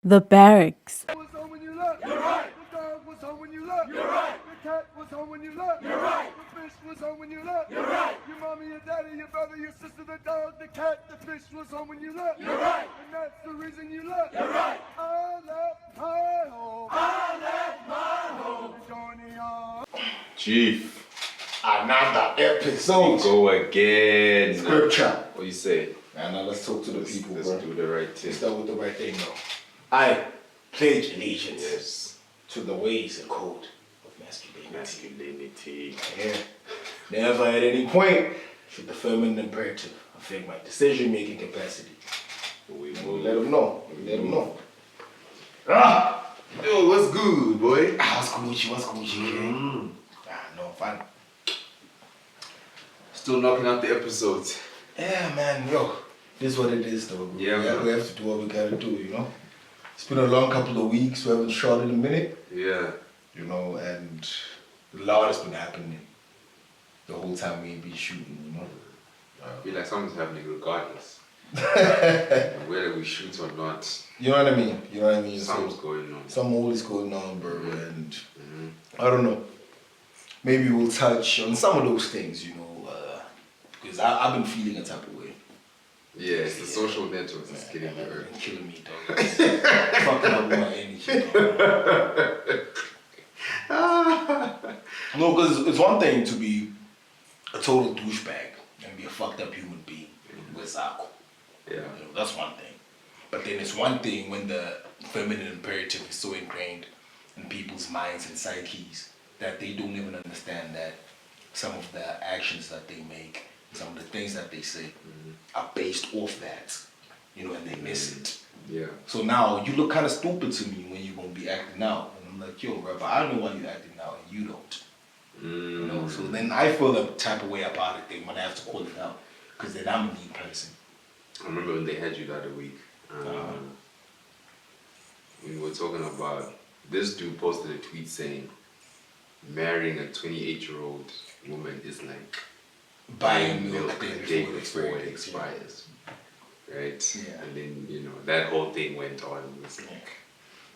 The Barracks. Was home when you left. You're right. The dog was home when you left. You're right. The cat was home when you left. You're right. The fish was home when you left. You're right. Your mommy, your daddy, your brother, your sister, the dog, the cat, the fish was home when you left. You're right. And that's the reason you left. You're right. I left my home. I left my home. Johnny on. Chief, Another episode. go again. Scripture. What you say? And now let's talk to the people, Let's bro. do the right thing. Let's start with the right thing, though. I pledge allegiance Yes. to the ways and code of masculinity. Masculinity. Yeah. Never at any point should the feminine imperative affect my decision-making capacity. We We'll let them know. Let them know. Yo, what's good, boy? What's Gucci? What's Gucci, King? No, fun. Still knocking out the episodes. Yeah, man, yo. This is what it is, though. Yeah, man. We have to do what we gotta do, you know? It's been a long couple of weeks. We haven't shot in a minute, Yeah. you know, and a lot has been happening the whole time we ain't been shooting, you know? I feel like something's happening regardless. Whether we shoot or not, You know what I mean? You know what I mean? something's going on. Some all is going on, bro, and I don't know. Maybe we'll touch on some of those things, you know, because I've been feeling a type of way. Yeah, it's the social networks that's killing the Man, earth. it's killing me, dog. Fucking up my energy, dog. No, because it's one thing to be a total douchebag and be a fucked up human being with Zako. Yeah. You know, that's one thing. But then it's one thing when the feminine imperative is so ingrained in people's minds and psyches that they don't even understand that some of the actions that they make, some of the things that they say are based off that, you know, and they miss it. Yeah. So now you look kind of stupid to me when you're going to be acting out. And I'm like, yo, bro, but I know why you're acting out and you don't. You know, so then I feel a type of way about it then when I have to call it out. Because then I'm a mean person. I remember when they had you the other week. We were talking about this dude posted a tweet saying marrying a 28-year-old woman is like Buying milk a the day day before before it it expires. Right? Yeah. And then, you know, that whole thing went on. It's like,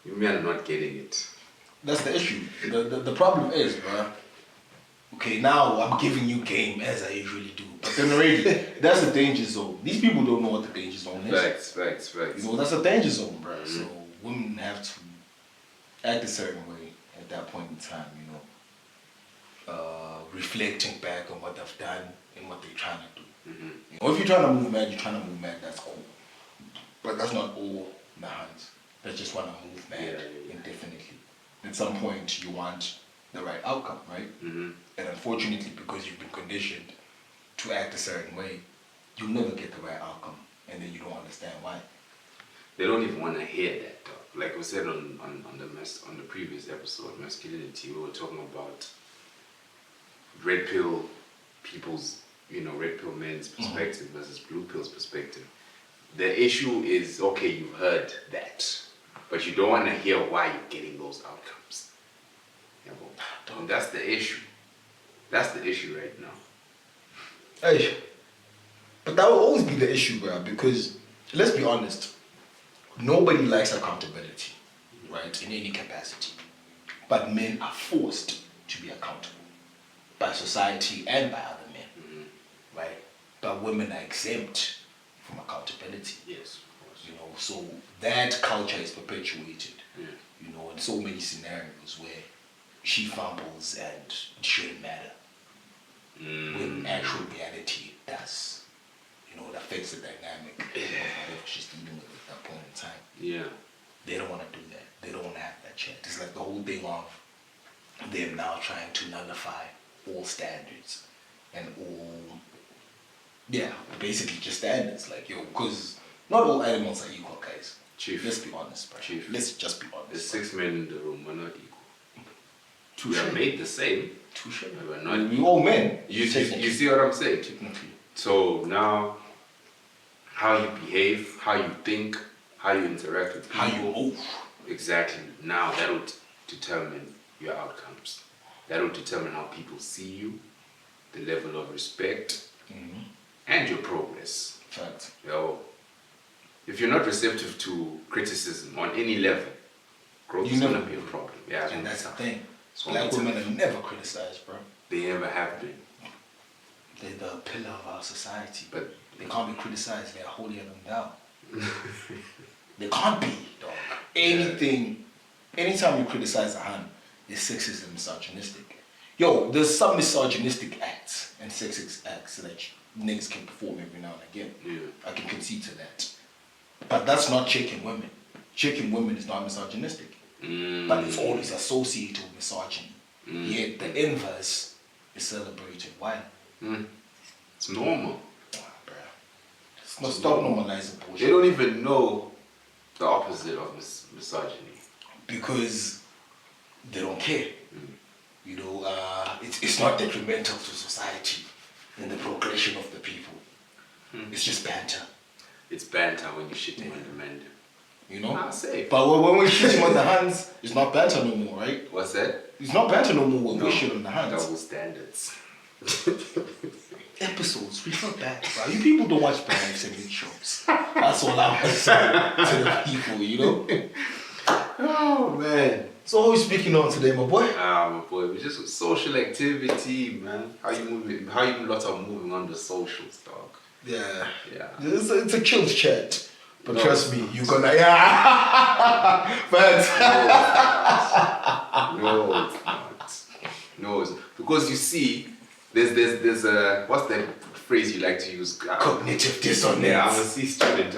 you men are not getting it. That's the issue. The problem is, bro. Okay, now I'm giving you game as I usually do. But then already, that's the danger zone. These people don't know what the danger zone is. Facts. You know, that's a danger zone, bro. So women have to act a certain way at that point in time, you know. Reflecting back on what they've done and what they're trying to do. You know, if you're trying to move mad, that's cool. But that's not all in the hands. That's just want to move mad indefinitely. At some point, you want the right outcome, right? And unfortunately, because you've been conditioned to act a certain way, you'll never get the right outcome. And then you don't understand why. They don't even want to hear that, though. Like we said on the previous episode, masculinity, we were talking about red pill people's, you know, red pill men's perspective versus blue pill's perspective. The issue is, okay, you've heard that, but you don't want to hear why you're getting those outcomes. Yeah, well, and that's the issue. That's the issue right now. Hey, but that will always be the issue, bro, because let's be honest, nobody likes accountability, right, in any capacity. But men are forced to be accountable by society and by other men, right? But women are exempt from accountability. Yes, of course. You know, so that culture is perpetuated, you know, in so many scenarios where she fumbles and it shouldn't matter. When in actual reality it does. You know, it affects the dynamic of whatever she's dealing with at that point in time. Yeah. They don't want to do that. They don't want to have that chat. It's like the whole thing of them now trying to nullify all standards and all, basically just standards. Like, yo, because not all animals are equal, guys. Chief. Let's be honest, bro. Chief. Let's just be honest. There's 6 men in the room, we're not equal. Touche. We are made the same. Touche. We're not We all men. You see what I'm saying? Technically. So now, how you behave, how you think, how you interact with people. How you move. Exactly. Now that will determine your outcomes. That will determine how people see you, the level of respect, and your progress. Fact. Yo, if you're not receptive to criticism on any level, growth is gonna be a problem. Yeah, And that's the thing. So Black women are never criticized, bro. they never have been. They're the pillar of our society. But They can't be criticized. They're holier than thou. They can't be, dog. Anytime you criticize a hand, it's sexist and misogynistic. Yo, there's some misogynistic acts and sexist acts that niggas can perform every now and again. Yeah. I can concede to that. But that's not checking women. Checking women is not misogynistic. But it's always associated with misogyny. Yet the inverse is celebrated. Why? It's normal. Stop normalizing bullshit. They don't even know the opposite of misogyny. Because they don't care. You know, it's not detrimental to society in the progression of the people. It's just banter. It's banter when you shit on the men. You know? I'll say. But when we shit him on the hands, it's not banter no more, right? What's that? It's not banter no more when we shit on the hands. Double standards. Episodes, refer back, bro. You people don't watch Barracks and make shows. That's all I want to say to the people, you know? Oh, man. So what are we speaking on today, my boy? My boy, we just social activity, man. How you lot are moving on the socials, dog. Yeah. Yeah. It's a chilled chat. But No, trust me, you're gonna, yeah. But No, it's not. No, it's because you see, there's a what's that phrase you like to use? cognitive dissonance. Yeah, I'm a C student.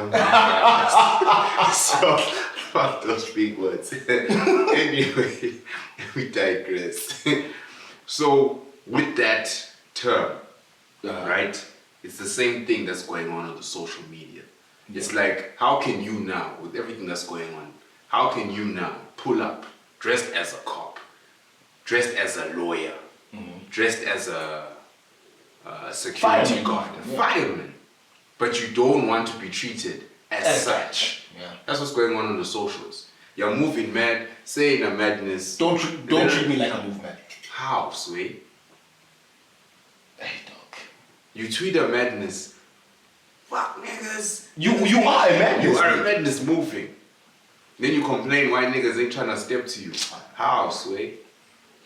So fuck those big words. Anyway, we digress. So with that term, right? It's the same thing that's going on the social media. It's like, how can you now, with everything that's going on, how can you now pull up dressed as a cop, dressed as a lawyer, dressed as a security guard, fireman, but you don't want to be treated as such. Yeah. That's what's going on the socials. You're moving mad, saying a madness. Don't treat me like a movement. How, Sway? Hey, dog. You tweet a madness. Fuck niggas. You are a madness. You are a madness moving. Then you complain why niggas ain't trying to step to you. How, Sway?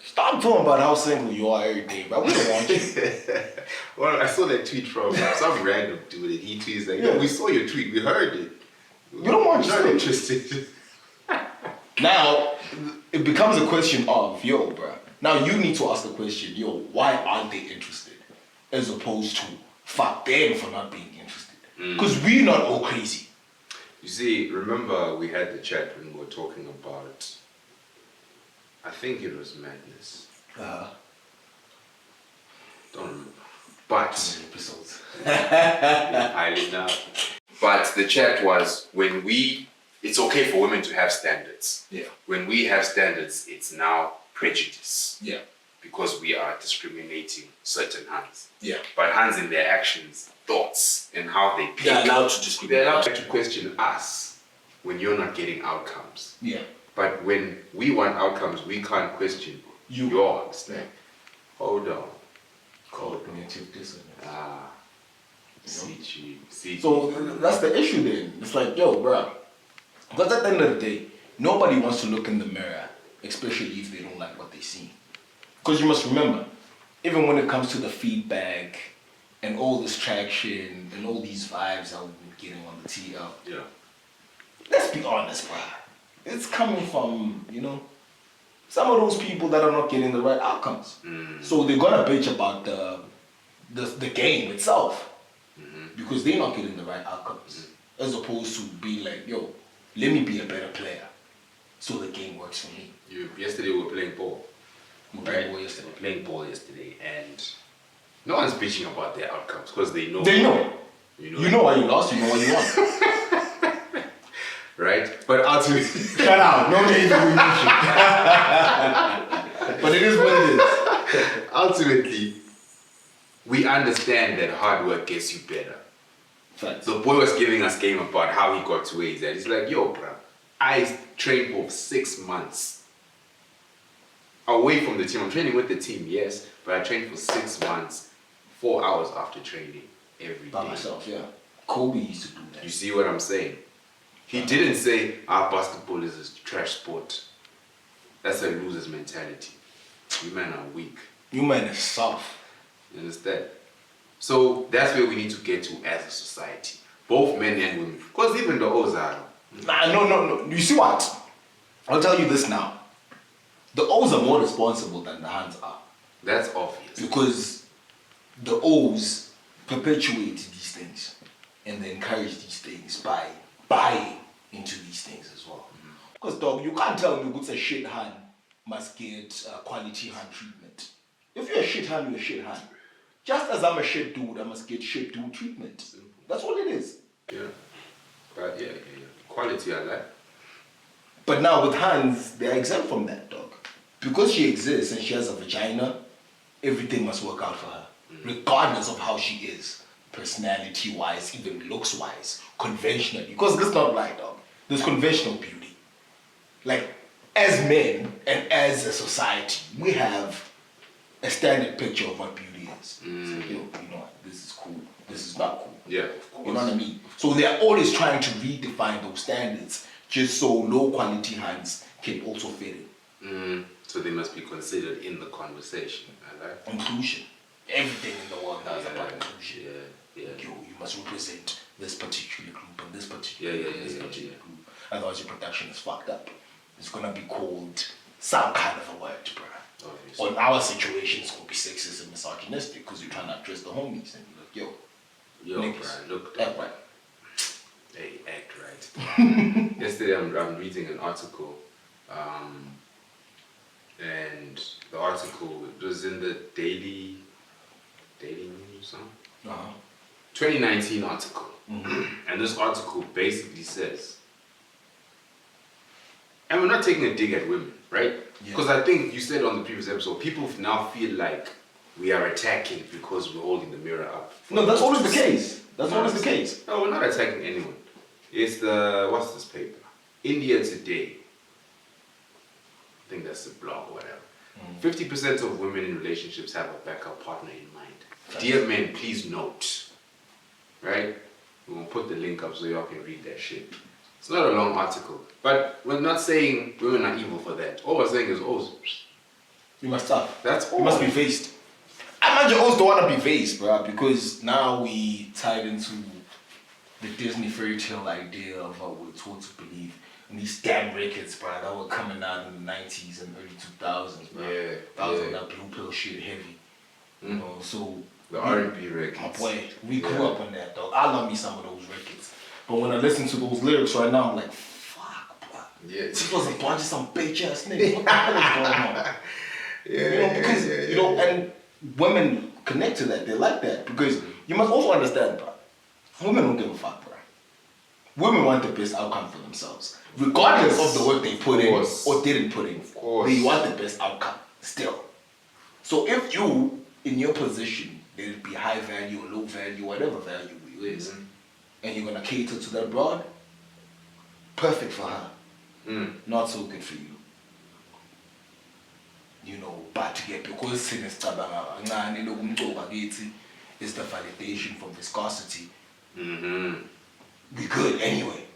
Stop talking about how single you are every day, bro. We don't want you. Well, I saw that tweet from some random dude, and he tweets like, "Yo, we saw your tweet, we heard it. We don't want you. Not interested." Now, it becomes a question of, yo, bro. Now you need to ask the question, yo, why aren't they interested? As opposed to, fuck them for not being interested. Because we're not all crazy. You see, remember we had the chat when we were talking about, I think it was madness. Don't remember. But Episodes. piling up. But the chat was it's okay for women to have standards. Yeah. When we have standards, it's now prejudice. Yeah. Because we are discriminating certain hands. Yeah. But hands in their actions, thoughts, and how they pick. They're allowed to discriminate. They're allowed to question us when you're not getting outcomes. Yeah. But when we want outcomes, we can't question yours. Like, hold on. Cognitive dissonance. See. So that's the issue then. It's like, yo, bro. Because at the end of the day, nobody wants to look in the mirror, especially if they don't like what they see. Because you must remember, even when it comes to the feedback and all this traction and all these vibes that we've been getting on the TL, let's be honest, bro. It's coming from, some of those people that are not getting the right outcomes. So they're gonna bitch about the game itself because they're not getting the right outcomes. As opposed to be like, yo, let me be a better player so the game works for me. Yesterday we were playing ball. We were playing ball yesterday, and no one's bitching about their outcomes because they know. They know. You know why you lost, you know why you won. Right? But ultimately... Shut out, no need to be But it is what it is. Ultimately, we understand that hard work gets you better. Facts. The boy was giving us game about how he got to where he's at. He's like, yo, bro, I trained for 6 months away from the team. I'm training with the team, yes, but I trained for 6 months, 4 hours after training every day. By myself, yeah. Kobe used to do that. You see what I'm saying? He didn't say basketball is a trash sport. That's a loser's mentality. You men are weak. You men are soft. You understand? So that's where we need to get to as a society. Both men and women. Because even the O's are. Nah, no. You see what? I'll tell you this now. The O's are more responsible than the Hans are. That's obvious. Because the O's perpetuate these things and they encourage these things by buying into these things as well. Because dog, you can't tell me what's a shit hand must get quality hand treatment. If you're a shit hand, you're a shit hand. Just as I'm a shit dude, I must get shit dude treatment. That's all it is. Yeah. But yeah. Quality I like. But now with hands, they're exempt from that, dog. Because she exists and she has a vagina, everything must work out for her. Regardless of how she is. Personality-wise, even looks-wise, conventionally. Because let's not lie, dog. There's conventional beauty. Like, as men and as a society, we have a standard picture of what beauty is. So, you know what, this is cool, this is not cool. Yeah, of course. You know what I mean? So they're always trying to redefine those standards just so low quality hands can also fit in. So they must be considered in the conversation. I like Inclusion. Everything in the world now is about inclusion. Yeah. You must represent this particular group and this particular group. Otherwise your production is fucked up. It's gonna be called some kind of a word, bruh. Obviously. On our situation, it's gonna be sexist and misogynistic because you're trying to address the homies and you're like, Yo, niggas, bruh, look. act right. Hey, act right. Yesterday I'm reading an article, and the article was in the Daily News or something. 2019 article. And this article basically says, and we're not taking a dig at women, right? Because I think you said on the previous episode, people now feel like we are attacking because we're holding the mirror up. No, that's always the case. That's always the case. No, we're not attacking anyone. It's what's this paper? India Today. I think that's the blog or whatever. 50% of women in relationships have a backup partner in mind. Dear men, please note. Right? We're going to put the link up so y'all can read that shit. It's not a long article. But we're not saying women are evil for that. All we're saying is, you must stop. That's all. You must be faced. I imagine also don't want to be faced, bro, because now we tied into the Disney fairy tale idea of what we're taught to believe. And these damn records, bro, that were coming out in the 90s and early 2000s, bro. Yeah. That was on that blue pill shit heavy. You know, so... The R&B records. My boy, we grew up on that, dog. I love me some of those records. But when I listen to those lyrics right now, I'm like, fuck, bro. Yeah. This was a bunch of some bitch ass niggas. What the hell is going on? You know, because, you know, and women connect to that. They like that. Because you must also understand, bro. Women don't give a fuck, bro. Women want the best outcome for themselves. Regardless of the work they put in or didn't put in. Of course. They want the best outcome still. So if you, in your position, let it be high value or low value, whatever value you is, and you're going to cater to that broad, perfect for her. Not so good for you. You know, but to get because sin is the validation from viscosity. We good anyway.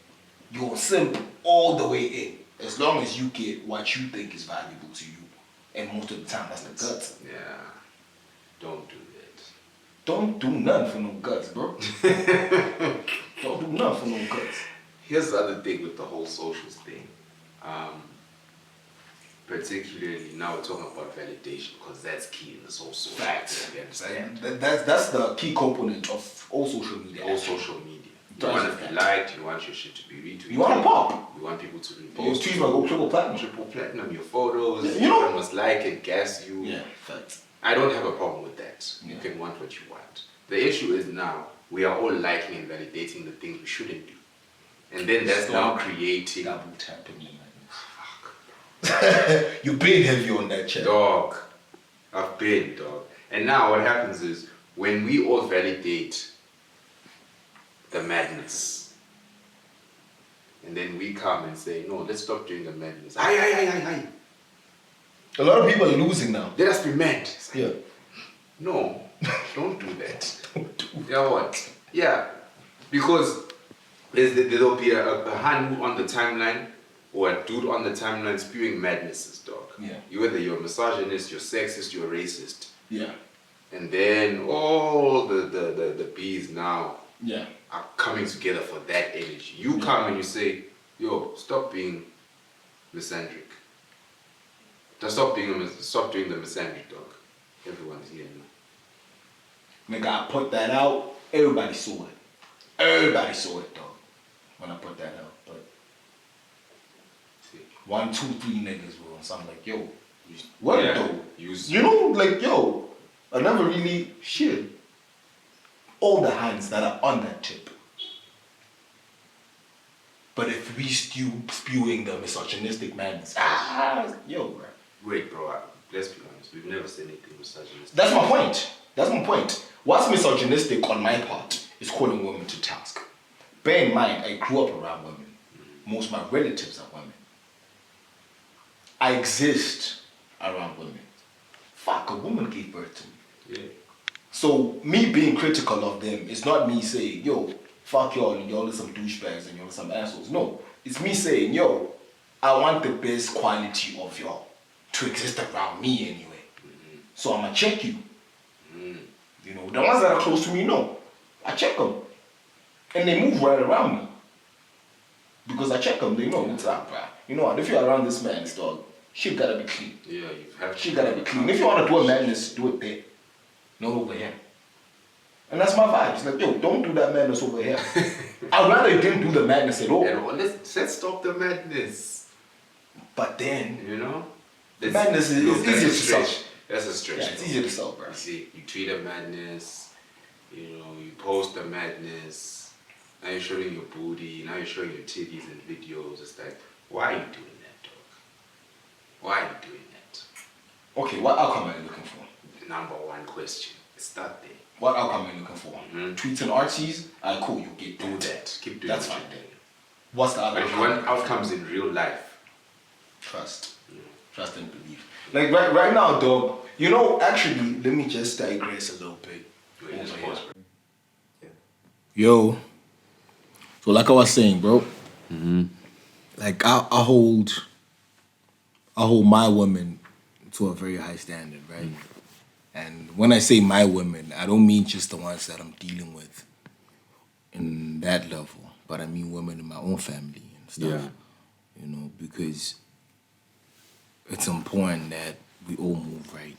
You'll simp all the way in as long as you get what you think is valuable to you. And most of the time, that's the guts. Yeah. Don't do that. Don't do nothing for no guts, bro. Don't do nothing for no guts. Here's the other thing with the whole socials thing. Particularly now we're talking about validation because that's key in this whole social media. That's the key component of all social media. All social media. You want to be liked, you want your shit to be retweeted. You want to pop. You want people to repost. Those tweets might go triple platinum. Triple platinum, your photos. Yeah, you know. Everyone must like and gas you. Yeah, facts. I don't have a problem with that. Yeah. You can want what you want. The issue is now we are all liking and validating the things we shouldn't do. And then that's now creating... Double tapping me. Fuck. You've been heavy on that chat. Dog. I've been, dog. And now what happens is when we all validate the madness and then we come and say, no, let's stop doing the madness. Aye. A lot of people are losing now. Let us be mad. Yeah. No, don't do that. Yeah, what? Yeah, because There'll be a hand on the timeline or a dude on the timeline spewing madnesses, dog. Yeah. Whether you're a misogynist, you're sexist, you're racist. Yeah. And then all the bees now are coming together for that energy. You come and you say, yo, stop being misandric. Stop doing the misandric, dog. Everyone's here now. Nigga, I put that out, everybody saw it. Everybody saw it, dog. When I put that out. But 1, 2, 3 niggas were on something like, yo, what though? You know, like, yo, I never really shit. All the hands that are on that tip. But if we spewing the misogynistic madness, yo, bro. Wait, bro, let's be honest. We've never said anything misogynistic. That's my point. That's my point. What's misogynistic on my part is calling women to task. Bear in mind, I grew up around women. Most of my relatives are women. I exist around women. Fuck, a woman gave birth to me. Yeah. So me being critical of them is not me saying, yo, fuck y'all are some douchebags and y'all are some assholes. No, it's me saying, yo, I want the best quality of y'all to exist around me anyway. So I'ma check you. You know, the ones that are close to me, no. I check them. And they move right around me. Because I check them, they know what's up, bruh. You know what, if you're around this man's dog, shit gotta be clean. Yeah, you have to. Shit gotta be clean. If you wanna do a madness, do it there. Not over here. And that's my vibe. It's like, yo, don't do that madness over here. I'd rather you didn't do the madness at all. Yeah, well, let's stop the madness. But then, you know? Madness is easier to solve. That's a stretch. Yeah, it's easier to solve, bro. You see, you tweet a madness, you know, you post a madness, now you're showing your booty, now you're showing your titties and videos. It's like, why are you doing that, dog? Why are you doing that? Okay, what outcome are you looking for? Number one question. Start there. What outcome are you looking for? Tweets and arties? Cool, you get Do that. Keep doing That's what fine. you're doing. What's the other But if you want outcomes in real life, trust. Trust and believe. Like right now, dog, you know, actually, let me just digress a little bit. Yo. So like I was saying, bro, like I hold my women to a very high standard, right? And when I say my women, I don't mean just the ones that I'm dealing with in that level, but I mean women in my own family and stuff. Yeah. You know, because it's important that we all move right.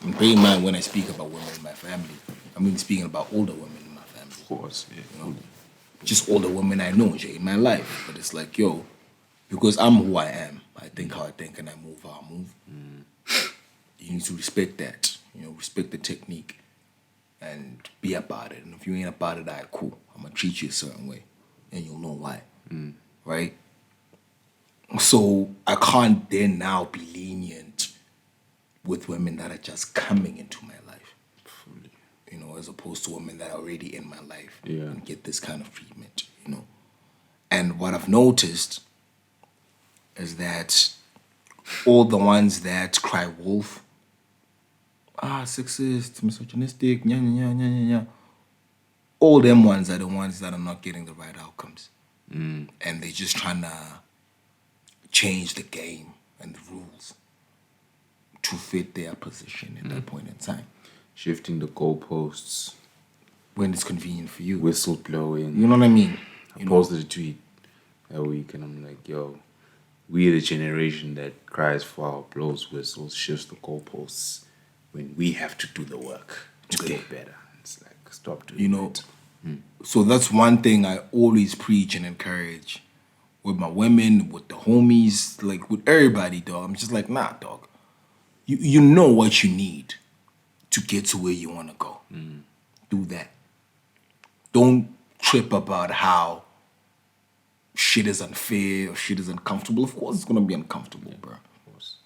And bear in mind when I speak about women in my family, I mean speaking about older women in my family. of course, yeah. You know? Just older women I know in my life. But it's like, yo, because I'm who I am, I think how I think and I move how I move. You need to respect that. You know, respect the technique and be about it. And if you ain't about it, alright, cool. I'm gonna treat you a certain way. And you'll know why. Right? So I can't then now be lenient with women that are just coming into my life. Fully. You know, as opposed to women that are already in my life and get this kind of treatment, you know. And what I've noticed is that all the ones that cry wolf, sexist, misogynistic, all them ones are the ones that are not getting the right outcomes. And they're just trying to change the game and the rules to fit their position at that point in time. Shifting the goalposts. When it's convenient for you. Whistle blowing. You know what I mean? I posted a tweet that week and I'm like, yo, we're the generation that cries foul, blows whistles, shifts the goalposts when we have to do the work to get better. It's like, stop doing that. So that's one thing I always preach and encourage with my women, with the homies, like with everybody, dog. I'm just like, nah, dog. You know what you need to get to where you want to go. Do that. Don't trip about how shit is unfair or shit is uncomfortable. Of course it's going to be uncomfortable, bro. Of course.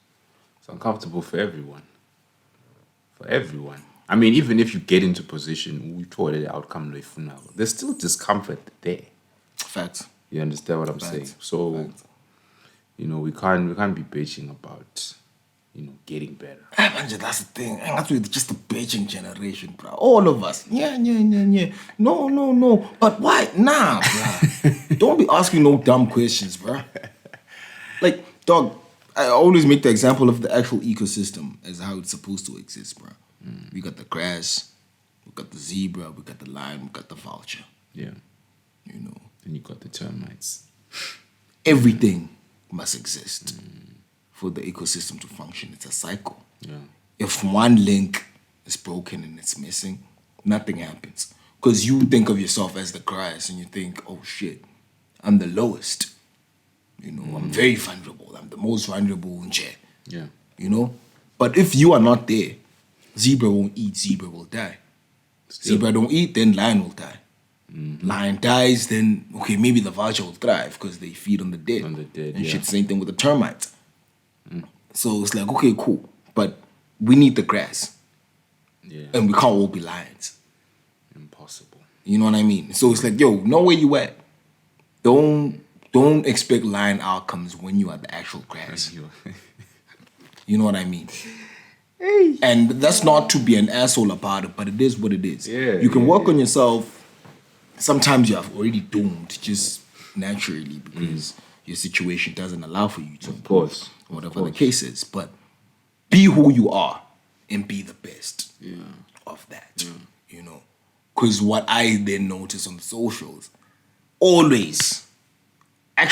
It's uncomfortable for everyone. For everyone. I mean, even if you get into position, we told the outcome, there's still discomfort there. Facts. You understand what I'm saying? So, you know, we can't be bitching about getting better. That's the thing. And that's with just the bitching generation, bro. All of us. Yeah. No. But why? Nah, bro. Don't be asking no dumb questions, bro. Like, dog, I always make the example of the actual ecosystem as how it's supposed to exist, bro. We got the grass, we got the zebra, we got the lion, we got the vulture. Yeah. Then you got the termites. Everything must exist for the ecosystem to function. It's a cycle. Yeah. If one link is broken and it's missing, nothing happens. Because you think of yourself as the grass and you think, oh shit, I'm the lowest. I'm very vulnerable. I'm the most vulnerable in chair. Yeah. But if you are not there, zebra won't eat, zebra will die. Still. Zebra don't eat, then lion will die. Lion dies, then, okay, maybe the vulture will thrive because they feed on the dead. And shit, same thing with the termites. So it's like, okay, cool. But we need the grass. Yeah. And we can't all be lions. Impossible. You know what I mean? So it's like, yo, know where you at. Don't expect lion outcomes when you are the actual grass. You know what I mean? Hey. And that's not to be an asshole about it, but it is what it is. Yeah, you can work on yourself. Sometimes you are already doomed just naturally because your situation doesn't allow for you to. Of course. Whatever the case is. But be who you are and be the best of that. Because what I then notice on the socials, always, bro,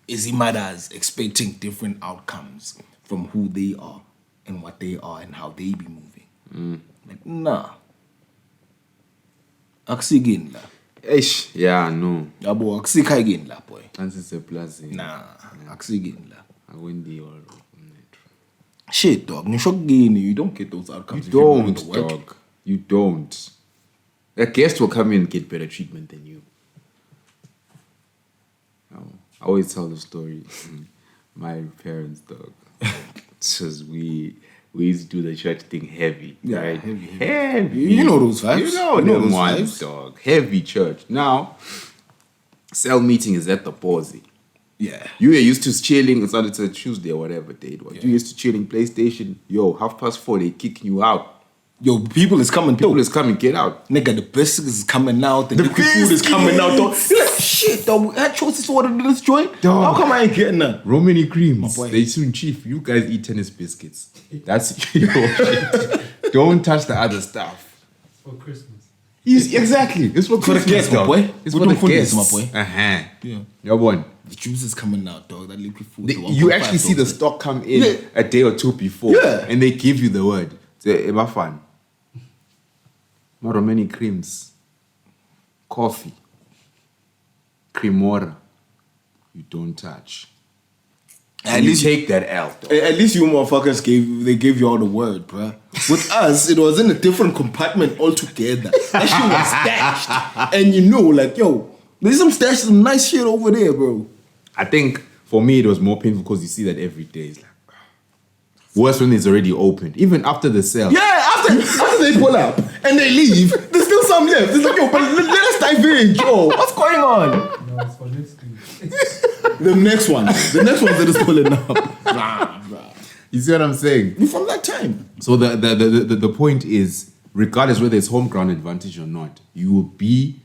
is imadas expecting different outcomes from who they are and what they are and how they be moving. Like, nah. Aksigin la. Eish. Yeah, no. Yabo, aksikagin la, boy. Francis Plaza. Nah, aksigin la. I win the all. Shit, dog. You don't get those outcomes. You don't, dog. You don't. A guest will come in and get better treatment than you. I always tell the story. My parents, dog. Because we used to do the church thing heavy, right? Heavy. You know those vibes. You know them ones, dog. Heavy church. Now, cell meeting is at the Pawsey. Yeah. You were used to chilling. It's on a Tuesday or whatever day it was. Yeah. You used to chilling PlayStation. Yo, 4:30, they kicking you out. Yo, people is coming. People is coming. Get out. Nigga, the biscuits is coming out. The liquid food is coming out. Dog. You're like, shit, dog. I chose this order to this joint. Dog. How come I ain't getting that? Romany creams. My boy. They soon chief. You guys eat tennis biscuits. That's your shit. Don't touch the other stuff. For Christmas. Exactly. It's for the guests, my boy. It's We for the don't put this, guests. my boy. Yeah. Your one. The juice is coming out, dog. That liquid food. You actually see the stock come in a day or two before. Yeah. And they give you the word. Say, Ebafan. Romany creams. Coffee. Cremora. You don't touch. At least take that out. Though. At least you motherfuckers gave you all the word, bruh. With us, it was in a different compartment altogether. That shit was stashed. And like, yo, there's some nice shit over there, bro. I think for me it was more painful because you see that every day. It's like, worse when it's already opened. Even after the sale. Yeah, after they pull up and they leave, there's still some left. It's like, yo, but let us dive in, yo. What's going on? No, it's for next week. The next one that is pulling up. You see what I'm saying? From that time. So the point is, regardless whether it's home ground advantage or not, you will be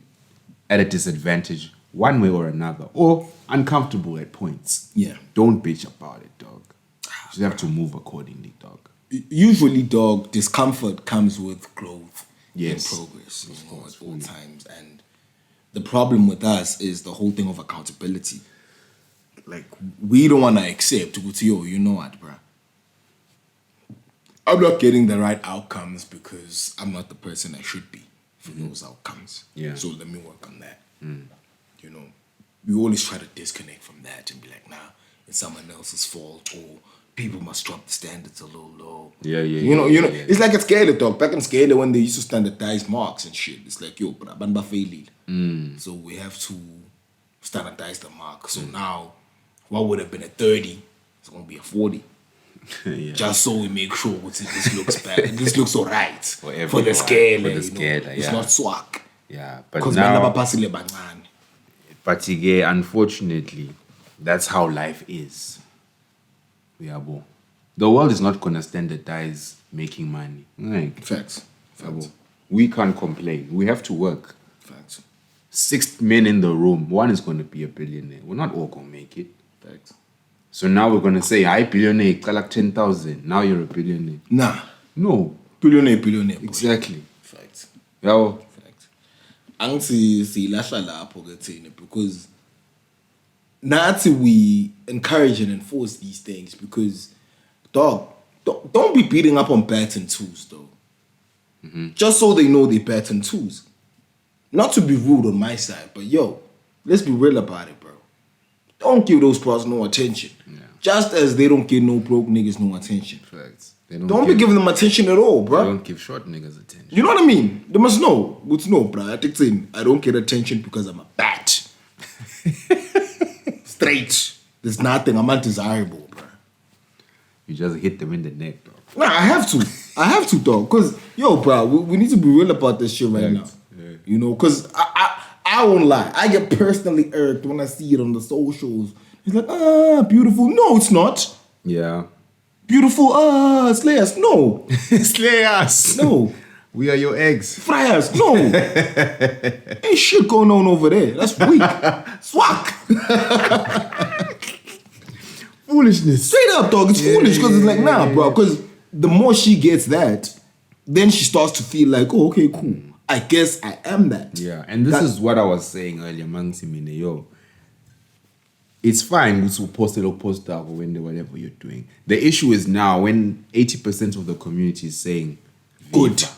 at a disadvantage one way or another, or uncomfortable at points. Yeah. Don't bitch about it, dog. You just have to move accordingly, dog. Usually, dog, discomfort comes with growth and progress, at all times. And the problem with us is the whole thing of accountability. Like, we don't want to accept to go to, yo, you know what, bruh? I'm not getting the right outcomes because I'm not the person I should be for those outcomes. Yeah. So let me work on that. We always try to disconnect from that and be like, nah, it's someone else's fault, or people must drop the standards a little low. Yeah. It's like a scale talk. Back in scale when they used to standardize marks and shit. It's like, yo, but ban ba failed. So we have to standardize the mark. So now, what would have been a 30, it's gonna be a 40. Yeah. Just so we make sure this looks bad. This looks alright for the everyone, scale. for the scale, It's not swag. Yeah, but Because now, bancane. unfortunately, that's how life is. Yeah, boy. The world is not gonna standardize making money. Like, Facts. yabo. We can't complain. We have to work. Facts. 6 men in the room. One is gonna be a billionaire. We're not all gonna make it. Facts. So now we're gonna say, "Hi, billionaire, collect 10,000. Now you're a billionaire." Nah. No, Billionaire. exactly. Facts. Yabo. Facts. Angithi silahla lapho ke thina because nathi we encourage and enforce these things because dog don't be beating up on baton twos though. Just so they know they're baton twos. Not to be rude on my side, but yo, let's be real about it, bro. Don't give those pros no attention. Yeah. Just as they don't give no broke niggas no attention. Facts. Don't be giving them attention at all, bro. They don't give short niggas attention. You know what I mean? They must know. Good know, bro. I don't get attention because I'm a bat. Straight. There's nothing. I'm undesirable, bro. You just hit them in the neck, bro. Nah, I have to, dog. Because, yo, bro, we need to be real about this shit right now. Yeah. You know, because I won't lie. I get personally irked when I see it on the socials. It's like, beautiful. No, it's not. Yeah. Beautiful, slay us. No. Slay us. No. We are your eggs. Fry us. No. Ain't shit going on over there. That's weak. Swag. Foolishness. Straight up, dog. It's foolish because it's like, nah, bro. Because the more she gets that, then she starts to feel like, oh, okay, cool. I guess I am that. Yeah, and this is what I was saying earlier, Mangsimine, yo. It's fine to post it or post that or whatever you're doing. The issue is now when 80% of the community is saying Good. Viva.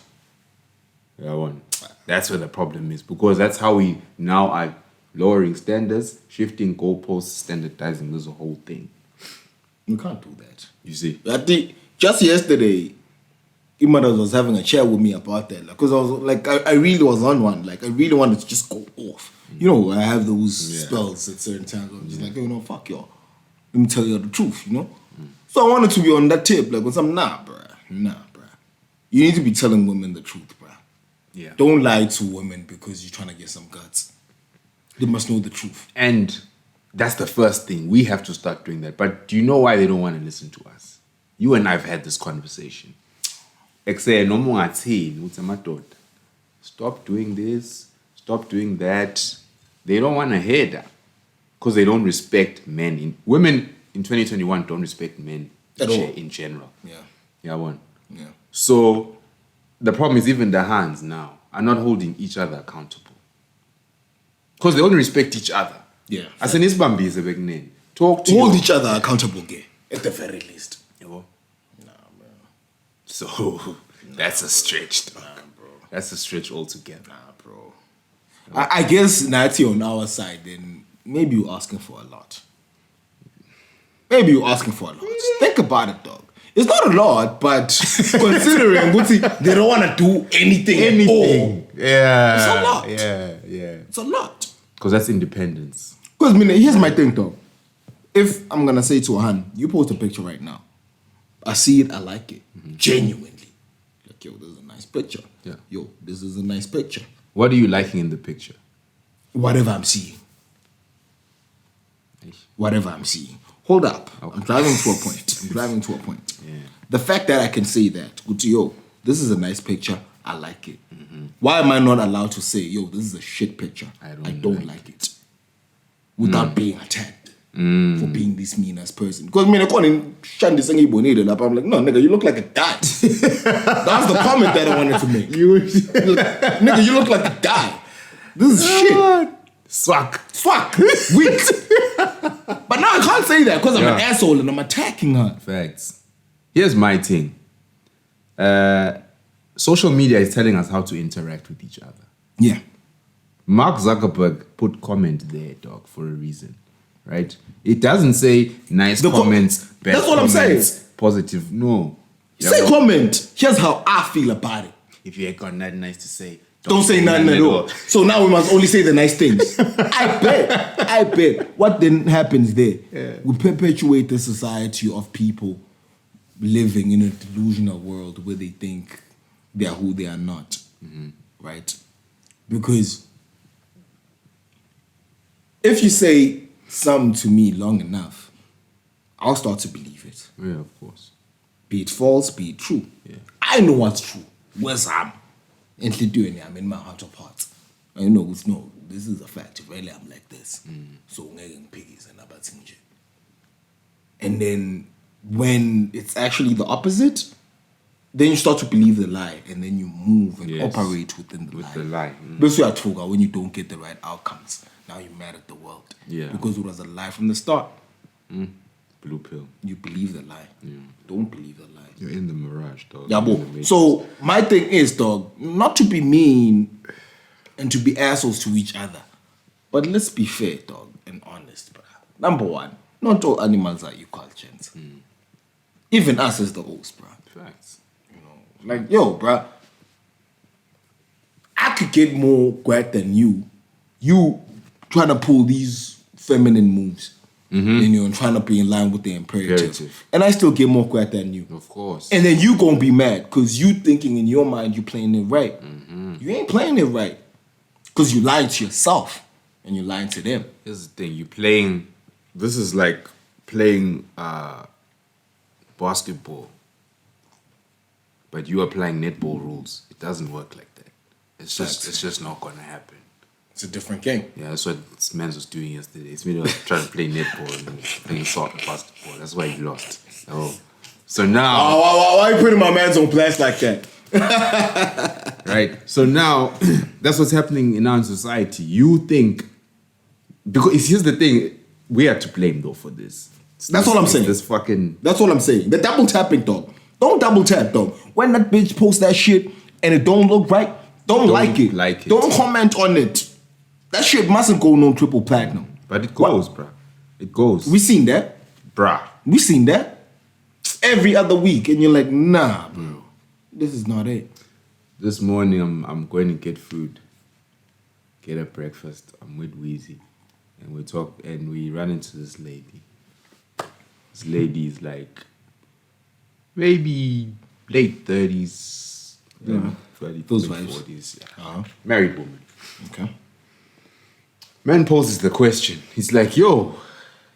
Yeah, one. That's where the problem is because that's how we now are lowering standards, shifting goalposts, standardizing this whole thing. You can't do that. You see? I think just yesterday, Imada was having a chat with me about that. Because I was like, I really was on one. Like, I really wanted to just go off. You know, I have those spells at certain times. I'm just like, you know, fuck y'all. Let me tell you the truth, you know? So I wanted to be on that tip. Like, when I'm, nah, bruh. You need to be telling women the truth, bruh. Yeah. Don't lie to women because you're trying to get some guts. They must know the truth. And that's the first thing. We have to start doing that. But do you know why they don't want to listen to us? You and I have had this conversation. Stop doing this. Stop doing that. They don't want to hear that. Because they don't respect men. Women in 2021 don't respect men in general. Yeah. Yeah, one. Yeah. So the problem is even the hands now are not holding each other accountable. Because they only respect each other. Yeah. As an Isbambi is talk to Hold you. each other accountable, gay. At the very least. Nah, bro. So that's a stretch, dog. Nah, bro. That's a stretch altogether. Nah, bro. I guess Nati on our side, then maybe you're asking for a lot. Think about it, dog. It's not a lot, but considering they don't want to do anything. At all. Yeah. It's a lot. Yeah. It's a lot. Because that's independence. Because, here's my thing, though. If I'm going to say to a hand, you post a picture right now. I see it, I like it. Genuinely. Like, yo, this is a nice picture. Yeah. Yo, this is a nice picture. What are you liking in the picture? Whatever I'm seeing. Whatever I'm seeing. Hold up. Okay. I'm driving to a point. Yeah. The fact that I can say that, yo, this is a nice picture, I like it. Why am I not allowed to say, yo, this is a shit picture, I don't like it? Without being attacked for being this mean-ass person. Because, I'm like, no, nigga, you look like a guy. That's the comment that I wanted to make. Nigga, you look like a guy. This is shit. Swag. Weak. But now I can't say that because I'm an asshole and I'm attacking her. Facts. Here's my thing. Social media is telling us how to interact with each other. Yeah. Mark Zuckerberg put comment there, dog, for a reason. Right? It doesn't say nice comments, bad that's what comments, I'm saying. Positive. No. Say comment. Here's how I feel about it. If you ain't got nothing nice to say, don't say nothing at all. So now we must only say the nice things. I bet. What then happens there? Yeah. We perpetuate the society of people living in a delusional world where they think they are who they are not. Right? Because if you say something to me long enough, I'll start to believe it. Yeah, of course. Be it false, be it true. Yeah. I know what's true. Where's I'm doing it. I'm in my heart of hearts. I know it's no, this is a fact. Really, I'm like this. So piggies and abatinje. And then when it's actually the opposite, then you start to believe the lie, and then you move and operate within the lie. The lie. That's why I talk when you don't get the right outcomes. Now you're mad at the world. Yeah. Because it was a lie from the start. Blue pill. You believe the lie. Don't believe the lie. You're in the mirage, dog. Yeah, You're in the bro. matrix. So my thing is, dog, not to be mean and to be assholes to each other, but let's be fair, dog, and honest, bro. Number one, not all animals are equal, gents. Even us as the host, bro. Facts. You know, like, yo, bro, I could get more great than you. You trying to pull these feminine moves. And you're trying to be in line with the imperative. And I still get more great than you. Of course. And then you gonna be mad because you thinking in your mind you playing it right. You ain't playing it right. Because you lied to yourself and you lying to them. Here's the thing, you playing, this is like playing basketball, but you are playing netball rules. It doesn't work like that. It's just not gonna happen. It's a different game. Yeah, that's what this man was doing yesterday. It's me trying to play netball and playing soccer basketball. That's why he lost. So now, why are you putting my man's on blast like that? right? So now, that's what's happening in our society. You think, because here's the thing, we are to blame though for this. That's all I'm saying. This fucking. That's all I'm saying. The double tapping, dog. Don't double tap, dog. When that bitch posts that shit and it don't look right, don't like it. Don't comment on it. That shit mustn't go no triple platinum. But it goes, bruh. It goes. We seen that. Bruh. We seen that. Every other week. And you're like, nah, bro. This is not it. This morning, I'm going to get food. Get a breakfast. I'm with Wheezy. And we run into this lady. This lady is like, maybe late 30s. Yeah. 30, Those 40s. Yeah. Uh-huh. Married woman. Okay. Man poses the question. He's like, yo,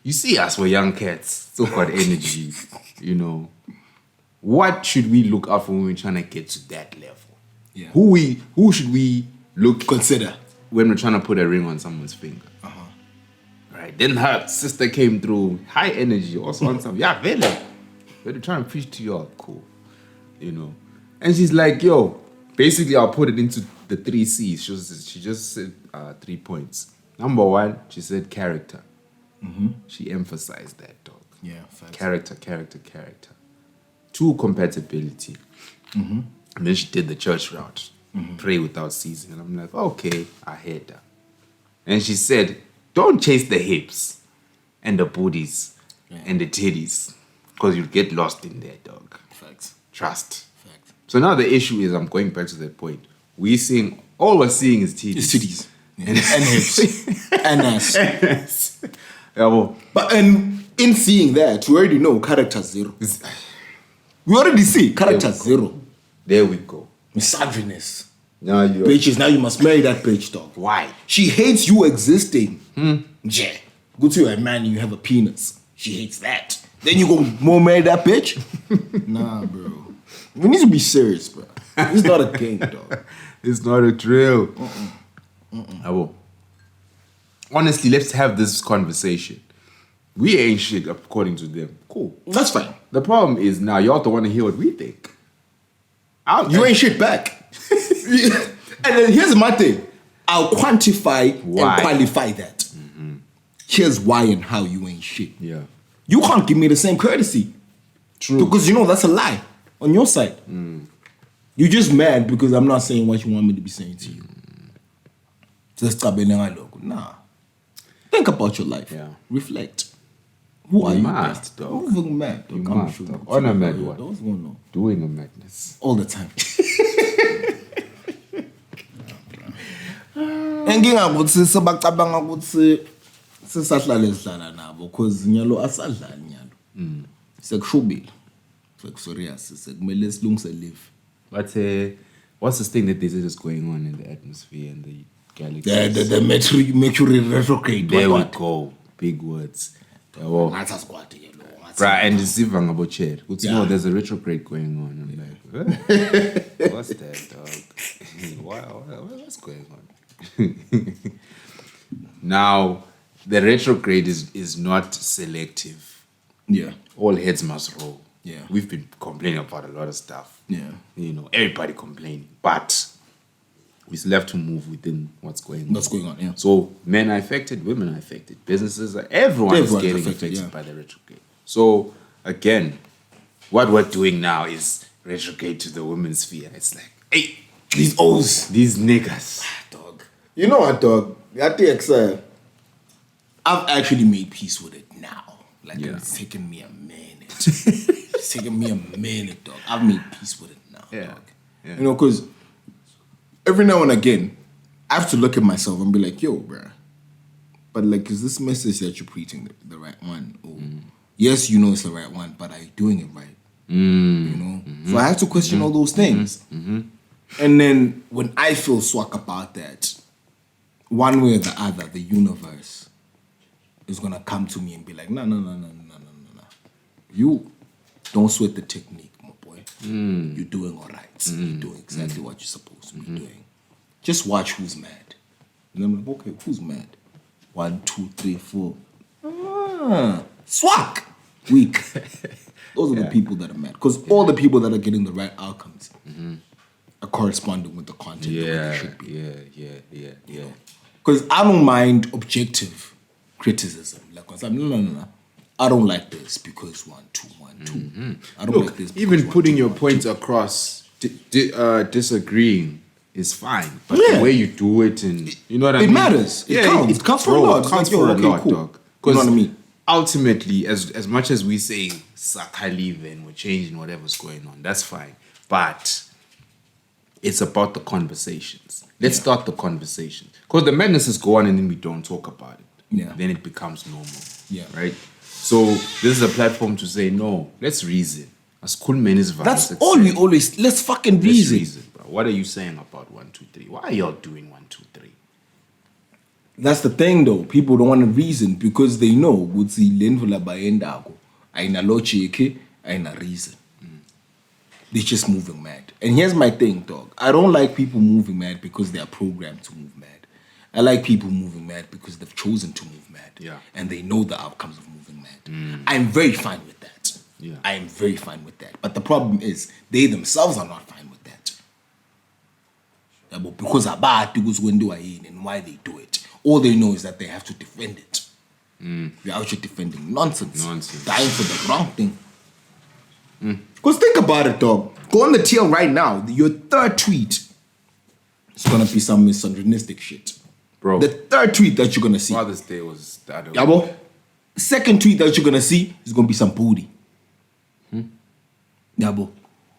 you see us, we're young cats, so got energy, you know. What should we look out for when we're trying to get to that level? Yeah. Who should we consider when we're trying to put a ring on someone's finger? Right. Then her sister came through, high energy, also on some, yeah, really. We're trying to preach to y'all, cool. You know. And she's like, yo, basically I'll put it into the 3 C's. She just said 3 points. Number one, she said character. She emphasized that, dog. Yeah, facts. Character. 2, compatibility. And then she did the church route. Pray without ceasing. And I'm like, okay, I heard that. And she said, don't chase the hips and the booties and the titties because you'll get lost in there, dog. Facts. Trust. Facts. So now the issue is, I'm going back to that point. All we're seeing is titties. It's titties. And hips. And ass. Yeah, well, But in seeing that, we already know character 0. We already see character 0. there we go. Misogynist. Now you Bitches, now you must marry that bitch, dog. Why? She hates you existing. Yeah. Go to a man and you have a penis. She hates that. Then you go more marry that bitch? Nah, bro. We need to be serious, bro. It's not a game, dog. It's not a drill. Honestly, let's have this conversation. We ain't shit according to them. Cool. That's fine. The problem is now y'all don't want to hear what we think. You ain't shit back. And then here's my thing. I'll quantify Why? and qualify that. Here's why and how you ain't shit. Yeah. You can't give me the same courtesy. True. Because you know that's a lie on your side. You're just mad because I'm not saying what you want me to be saying to you. Just nah. Think about your life. Yeah. Reflect. Who are you? must, dog. Who's fucking mad? You Come must, shoot dog. me. On a mad one. Those won't know. Doing a madness. All the time. Engingakuthi sebacabanga ukuthi sisahlale sidlala nabo because nyalo asadlali nyalo. Sekushubile. Sekuserious. Sekumele silungise live. But what's this thing that they say is going on in the atmosphere and the galaxy? The Mercury retrograde. There we go. Big words. Yabo. Ngathi asikwadi ke lo. Bruh, and siva ngabochera. Kuthi Yeah. no, there's a retrograde going on. I'm like, what's that, dog? What's going on? Now, the retrograde is not selective. Yeah. All heads must roll. Yeah. We've been complaining about a lot of stuff. Yeah. You know, everybody complaining. But we still have to move within what's going on. What's going on, yeah. So men are affected, women are affected, businesses are, everyone is Everyone's getting affected, affected yeah. by the retrograde. So again, what we're doing now is retrograde to the women's sphere. It's like, hey, These O's. these niggas. Dog. You know what, dog? I think I've actually made peace with it now. Like, Yeah. it's taken me a minute. It's taken me a minute, dog. I've made peace with it now, Yeah. dog. Yeah. You know, because every now and again, I have to look at myself and be like, yo, bruh. But, like, is this message that you're preaching the right one? Or, yes, you know it's the right one, but are you doing it right? You know? So I have to question all those things. And then when I feel swag about that, one way or the other, the universe is going to come to me and be like, no. You don't sweat the technique, my boy. You're doing all right. You're doing exactly what you're supposed to be doing. Just watch who's mad. And I'm like, okay, who's mad? 1, 2, 3, 4. Swag! Weak. Those are the people that are mad. Because all the people that are getting the right outcomes are corresponding with the content the way they should be. Yeah. Because I don't mind objective criticism. Like, when I'm no. I don't like this because 1, 2, 1, 2. I don't like this because Even 1, putting 2, your 1, 2. points across, disagreeing is fine. But Yeah. the way you do it, and you know what I mean? It matters. It counts. It counts Bro, for a lot. it's It counts like, for yo, a okay, lot, cool. dog. You know what I mean? Ultimately, as much as we say Sakalive and we're changing whatever's going on, that's fine. But it's about the conversations. Let's start the conversation. Because the madnesses go on and then we don't talk about it. Yeah. Then it becomes normal. Yeah. Right? So this is a platform to say, no, let's reason. As cool men is That's all we always... Let's fucking reason. Let's reason, bro. What are you saying about 1, 2, 3? Why are y'all doing 1, 2, 3? That's the thing, though. People don't want to reason because they know ukuthi lendvu labayendago ayina logic, ayina reason. They're just moving mad. And here's my thing, dog. I don't like people moving mad because they are programmed to move mad. I like people moving mad because they've chosen to move mad. Yeah. And they know the outcomes of moving mad. I'm very fine with that. Yeah. I am very fine with that. But the problem is they themselves are not fine with that. Yabo, because about when do I in and why they do it. All they know is that they have to defend it. They're out here defending nonsense. Dying for the wrong thing. Because think about it, dog. Go on the TL right now. Your third tweet is going to be some misogynistic shit. Bro. The third tweet that you're going to see. Father's Day was the other Yabo. Second tweet that you're going to see is going to be some booty. Yabo.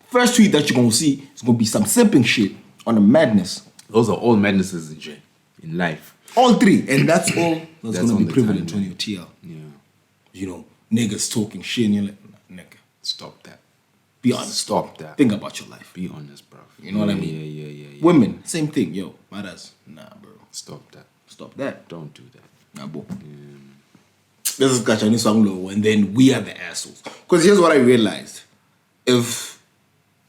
First tweet that you're going to see is going to be some simping shit on a madness. Those are all madnesses in life. All three. And that's all that's going to on be the prevalent timeline. on your TL. Yeah. You know, niggas talking shit and you're like, nah, nigga. Stop that. Be honest. Stop that. Think about your life. Be honest, bro. You know what I mean? Yeah. Women, same thing. Yo, matters. Nah, bro. Stop that. Stop that. Don't do that. Nah, bro. This is Kachani Sanglo, and then we are the assholes. Because here's what I realized. If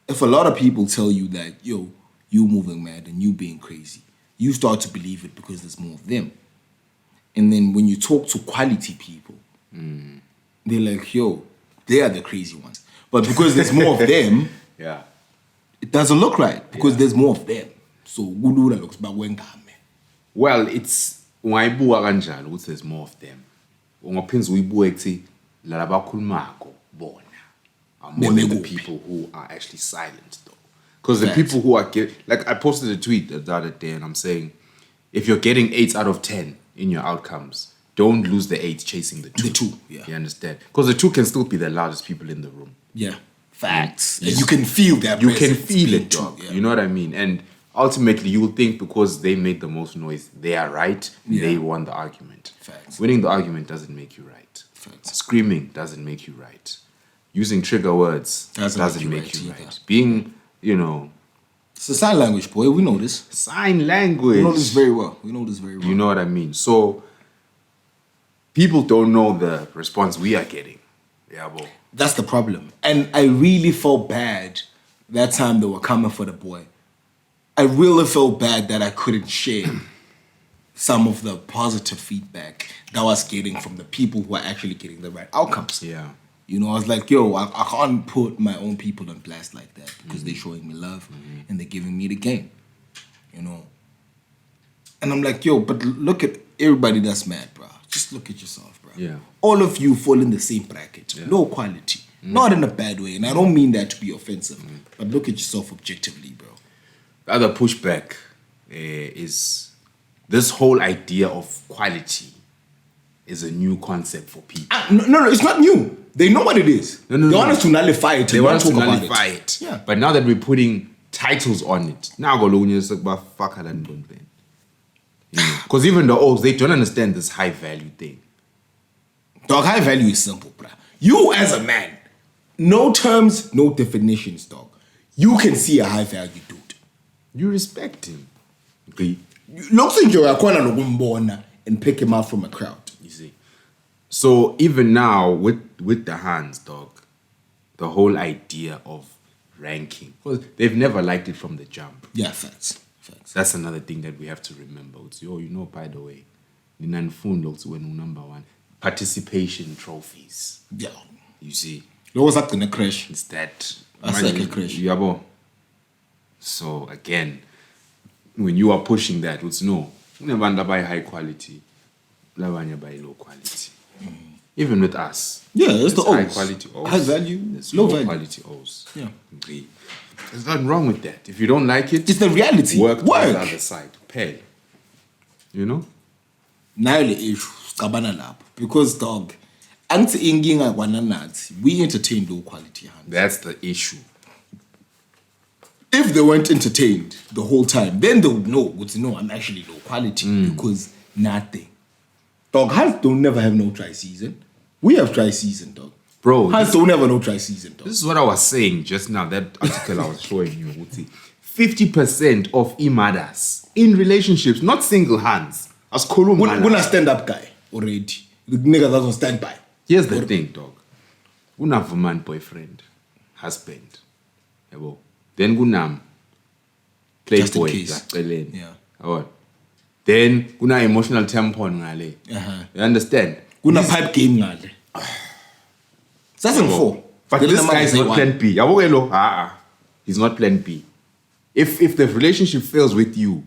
a lot of people tell you that, yo, you moving mad and you being crazy, you start to believe it because there's more of them. And then when you talk to quality people, they're like, yo, they are the crazy ones. But because there's more of them, Yeah. it doesn't look right because there's more of them. So, Gulura looks back when Well, it's ungayibuka kanjalo ukuthi there's more of them. Ungaphinza uyibuke kuthi la bakhulumako bona are more than the people who are actually silent though. Because the people who are like I posted a tweet the other day and I'm saying if you're getting 8 out of 10 in your outcomes, don't lose the 8 chasing the 2. The 2, yeah. You understand? Because the 2 can still be the loudest people in the room. Yeah. Facts. And you can feel that. You can presence feel being it, dog. true, yeah. You know what I mean? And ultimately, you will think because they made the most noise, they are right. Yeah. They won the argument. Facts. Winning the argument doesn't make you right. Facts. Screaming doesn't make you right. Using trigger words doesn't make you right. Being, It's a sign language, boy. We know this. sign language. We know this very well. You know know what I mean? So, people don't know the response we are getting. Yeah, bro. That's the problem. And I really felt bad that time they were coming for the boy. I really felt bad that I couldn't share some of the positive feedback that I was getting from the people who are actually getting the right outcomes. Yeah. You know, I was like, yo, I can't put my own people on blast like that because they're showing me love and they're giving me the game. You know? And I'm like, yo, but look at everybody that's mad, bro. Just look at yourself, bro. Yeah. All of you fall in the same bracket. Yeah. Low quality. Not in a bad way. And I don't mean that to be offensive. But look at yourself objectively, bro. The other pushback is this whole idea of quality is a new concept for people. No, it's not new. They know what it is. No, they want us to nullify it. They want us to nullify it. Yeah. But now that we're putting titles on it, now because even the O's, they don't understand this high value thing. Dog, high value is simple, bruh. You as a man, no terms, no definitions, dog. You can see a high value dude. You respect him. Okay. Looks like you're and pick him out from a crowd. You see. So even now with the hands, dog, the whole idea of ranking, because they've never liked it from the jump. Yeah, facts. That's another thing that we have to remember. It's, by the way, when number one, participation trophies. Yeah. You see. What's that gonna crash? It's that. That's like a crash. Yabo. So again, when you are pushing that, it's no. Never buy high quality. Never buy low quality. Even with us. Yeah, it's the O's. High quality O's. High value, There's low low value. quality O's. Yeah. Okay. There's nothing wrong with that. If you don't like it, It's the reality. work to the Work. other side. Pay. You know? Now the issue, scabana lab. Because, dog, we entertain low quality hands. That's the issue. If they weren't entertained the whole time, then they would know, I'm actually low quality because nothing. Dog, hands don't never have no dry season. We have dry season, dog. Bro, Hands don't never no dry season, dog. this is what I was saying just now. That article I was showing you. 50% of imadas in relationships, not single hands. As When I stand up guy already, the nigga doesn't stand by. Here's the thing, dog. Una boyfriend, husband. Yabo. Then gunam Just in playboy. case. Yeah. Yeah. Then guna emotional tampon ngale. You understand? Kuna pipe game ngale. That's in four. But this guy is not plan B. He's not plan B. If the relationship fails with you,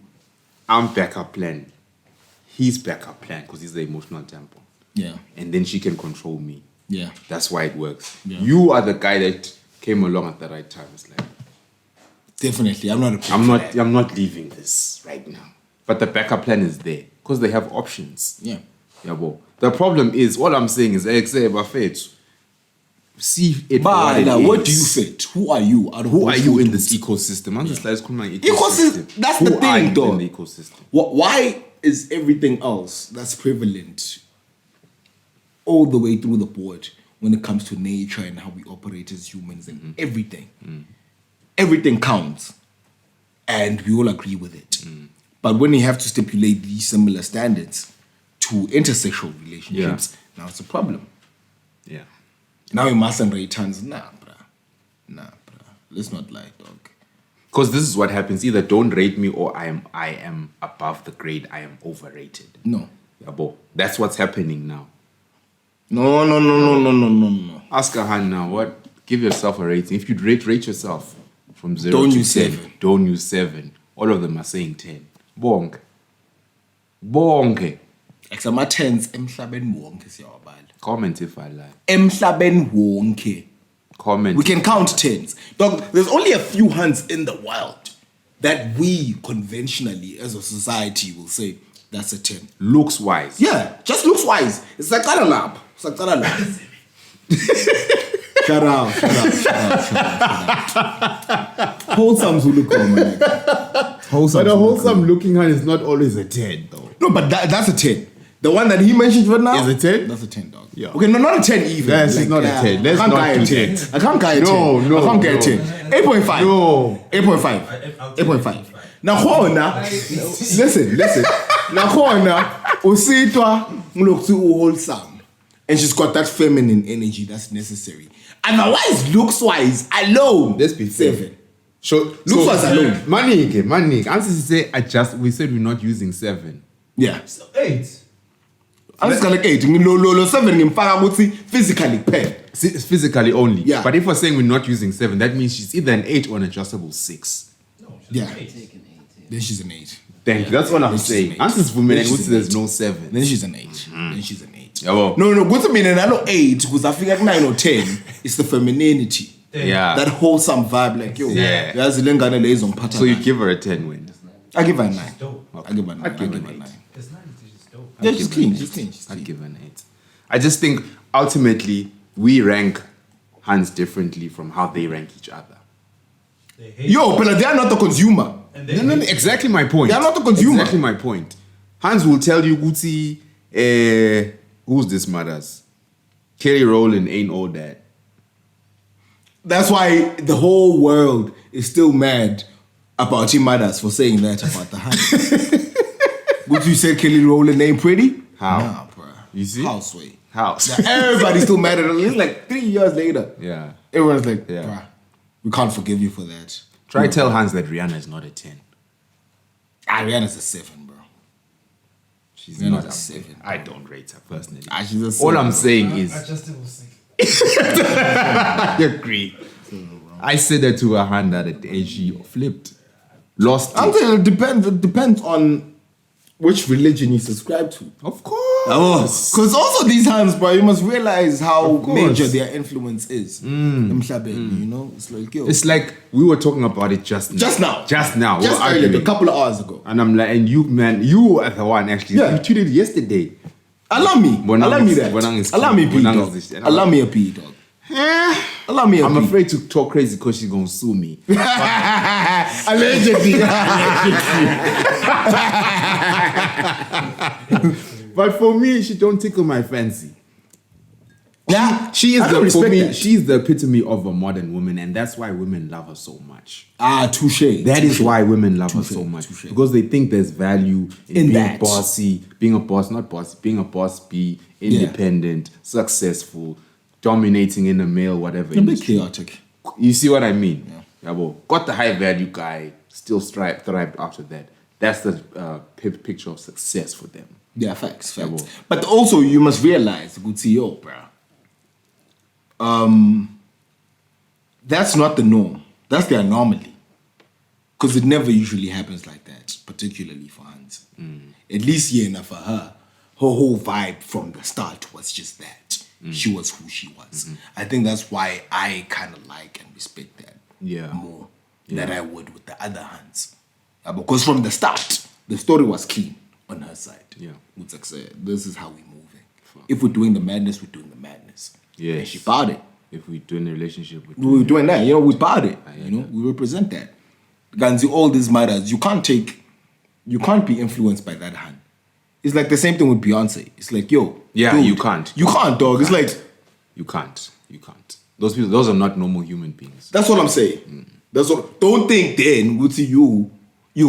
I'm backup plan. He's backup plan because he's the emotional tampon. Yeah. And then she can control me. Yeah. That's why it works. Yeah. You are the guy that came along at the right time. It's like, Definitely. I'm not a I'm not leaving this right now. But the backup plan is there because they have options. Yeah. Yeah, bro. The problem is, all I'm saying is, see it for what it What do is. you fit? Who are you? Who are you in this ecosystem? I'm just like, Ecosystem. That's the Who are thing, you though. in the ecosystem? Why is everything else that's prevalent all the way through the board when it comes to nature and how we operate as humans and everything? Everything counts, and we all agree with it. But when you have to stipulate these similar standards to intersexual relationships, now it's a problem. Yeah. Now you mustn't rate hands. Nah, bruh. Let's not lie, dog. Because this is what happens. Either don't rate me or I am above the grade. I am overrated. No. Yeah, bro. That's what's happening now. No. Ask a hand now. What? Give yourself a rating. If you'd rate yourself from 0 Don't to use 10, 7. Don't use 7. All of them are saying 10. Bonke. Exama-10s emhlabeni wonke siyawabala. Comment if I lie. Emhlabeni wonke. Comment. We can count 10s. Dog, there's only a few hands in the world that we conventionally as a society will say that's a 10. Looks wise. Yeah, just looks wise. It's like a lab. Shut up. Wholesome Zulu comment. But a wholesome looking hand is not always a 10 though. No, but that's a 10. The one that he mentioned right now is a 10? That's a 10, dog. Yeah. Okay, no, not a 10 even. Yes, it's not a 10. Let's I can't not guy do a 10. that. I can't guy a 10. No, I can't get a 10. 8.5. No. 8.5. 8.5. Now, listen. Now, Usitwa looks wholesome. And she's got that feminine energy that's necessary. Otherwise, looks-wise, alone, Let's be fair. 7. Looks-wise alone. Manike. Answer to say adjust. We said we're not using 7. Yeah. So 8. I'm just like 8. Lo 7 ngimfaka ukuthi physically pair. Physically only. Yeah. But if we're saying we're not using 7, that means she's either an 8 or an adjustable 6. No, Yeah. 8. Then she's an 8. Thank you. That's what I'm Then she's saying. an 8. Answers for men Then and she's an there's 8. no 7. Then she's an 8. Then she's an 8. Yabo. No, good to me. And I know 8 because I feel like 9 or 10 is the femininity. Yeah. That wholesome vibe, like yo. Yeah. Yazi lengane lezo ngiphatha. So you give her a 10 win. I give her a 9. Dope. I give her a 9. I'd give her an 8. It's 9 is just dope. Yeah, she's clean. She's clean. She's I'd clean. give her an 8. I just think ultimately we rank hands differently from how they rank each other. They hate Yo, but they are not the consumer. and No, exactly my point. They are not the consumer. Exactly my point. Hans will tell you, Gucci, who's this matters? Kelly Rowland ain't all that. That's why the whole world is still mad about Tim Matters for saying that about the hand. Would you say Kelly Rowland ain't pretty? How? Nah, bruh. You see? Houseway. House. Now, everybody's still mad at her. It's like 3 years later. Yeah. Everyone's like, Yeah. bruh, we can't forgive you for that. Try tell Hans that Rihanna is not a 10. Rihanna's a 7, bro. She's Rihanna's not a a 7. I don't rate her personally. She's a 7. All I'm saying is, Adjustable 6. I agree. I said that to her hand the other day and she flipped. Lost I'm it. saying it depends on which religion you subscribe to. Of course. Because also these hands, bro, you must realize how Of course. major their influence is. Emhlabeni, you know? It's like, yo. It's like we were talking about it just now. Just now. Just now. Just We're earlier, arguing. a couple of hours ago. And I'm like, and you, man, you are the one actually. Yeah. You tweeted yesterday. Allow me. Bonang Allow me is- that. Bonang is Allow me clean. P, Bonang dog. is this- Allow me a P, dog. Allow me a I'm P. afraid to talk crazy because she's gonna sue me. Allegedly. But for me, she don't tickle my fancy. Yeah. She is I don't the for respect me. that. She's the epitome of a modern woman, and that's why women love her so much. Touche. That is why women love her Touche, so much touche. because they think there's value in being that. bossy, being a boss, not bossy, being a boss, be independent, successful, dominating in a male whatever. A bit industry. chaotic. You see what I mean? Yeah. Got the high value guy, still thrived after that. That's the picture of success for them. Yeah, facts. Yeah, well. But also, you must realize, good CEO, bro. That's not the norm. That's the anomaly. Because it never usually happens like that, particularly for Hans. At least, yeah, for her whole vibe from the start was just that. She was who she was. I think that's why I kind of like and respect that more than I would with the other Hans. Because from the start, the story was clean on her side. Yeah. It's like, say, this is how we're moving. If we're doing the madness, we're doing the madness. Yes. And she bought it. If we're doing a relationship with We were doing that. You know, we bought it. hear You know, we represent that. Ganzi, all these matters, you can't be influenced by that hand. It's like the same thing with Beyonce. It's like, yo. Yeah, dude, you can't. You can't, dog. It's like, you can't. Those are not normal human beings. that's what I'm saying. That's what. Don't think then with you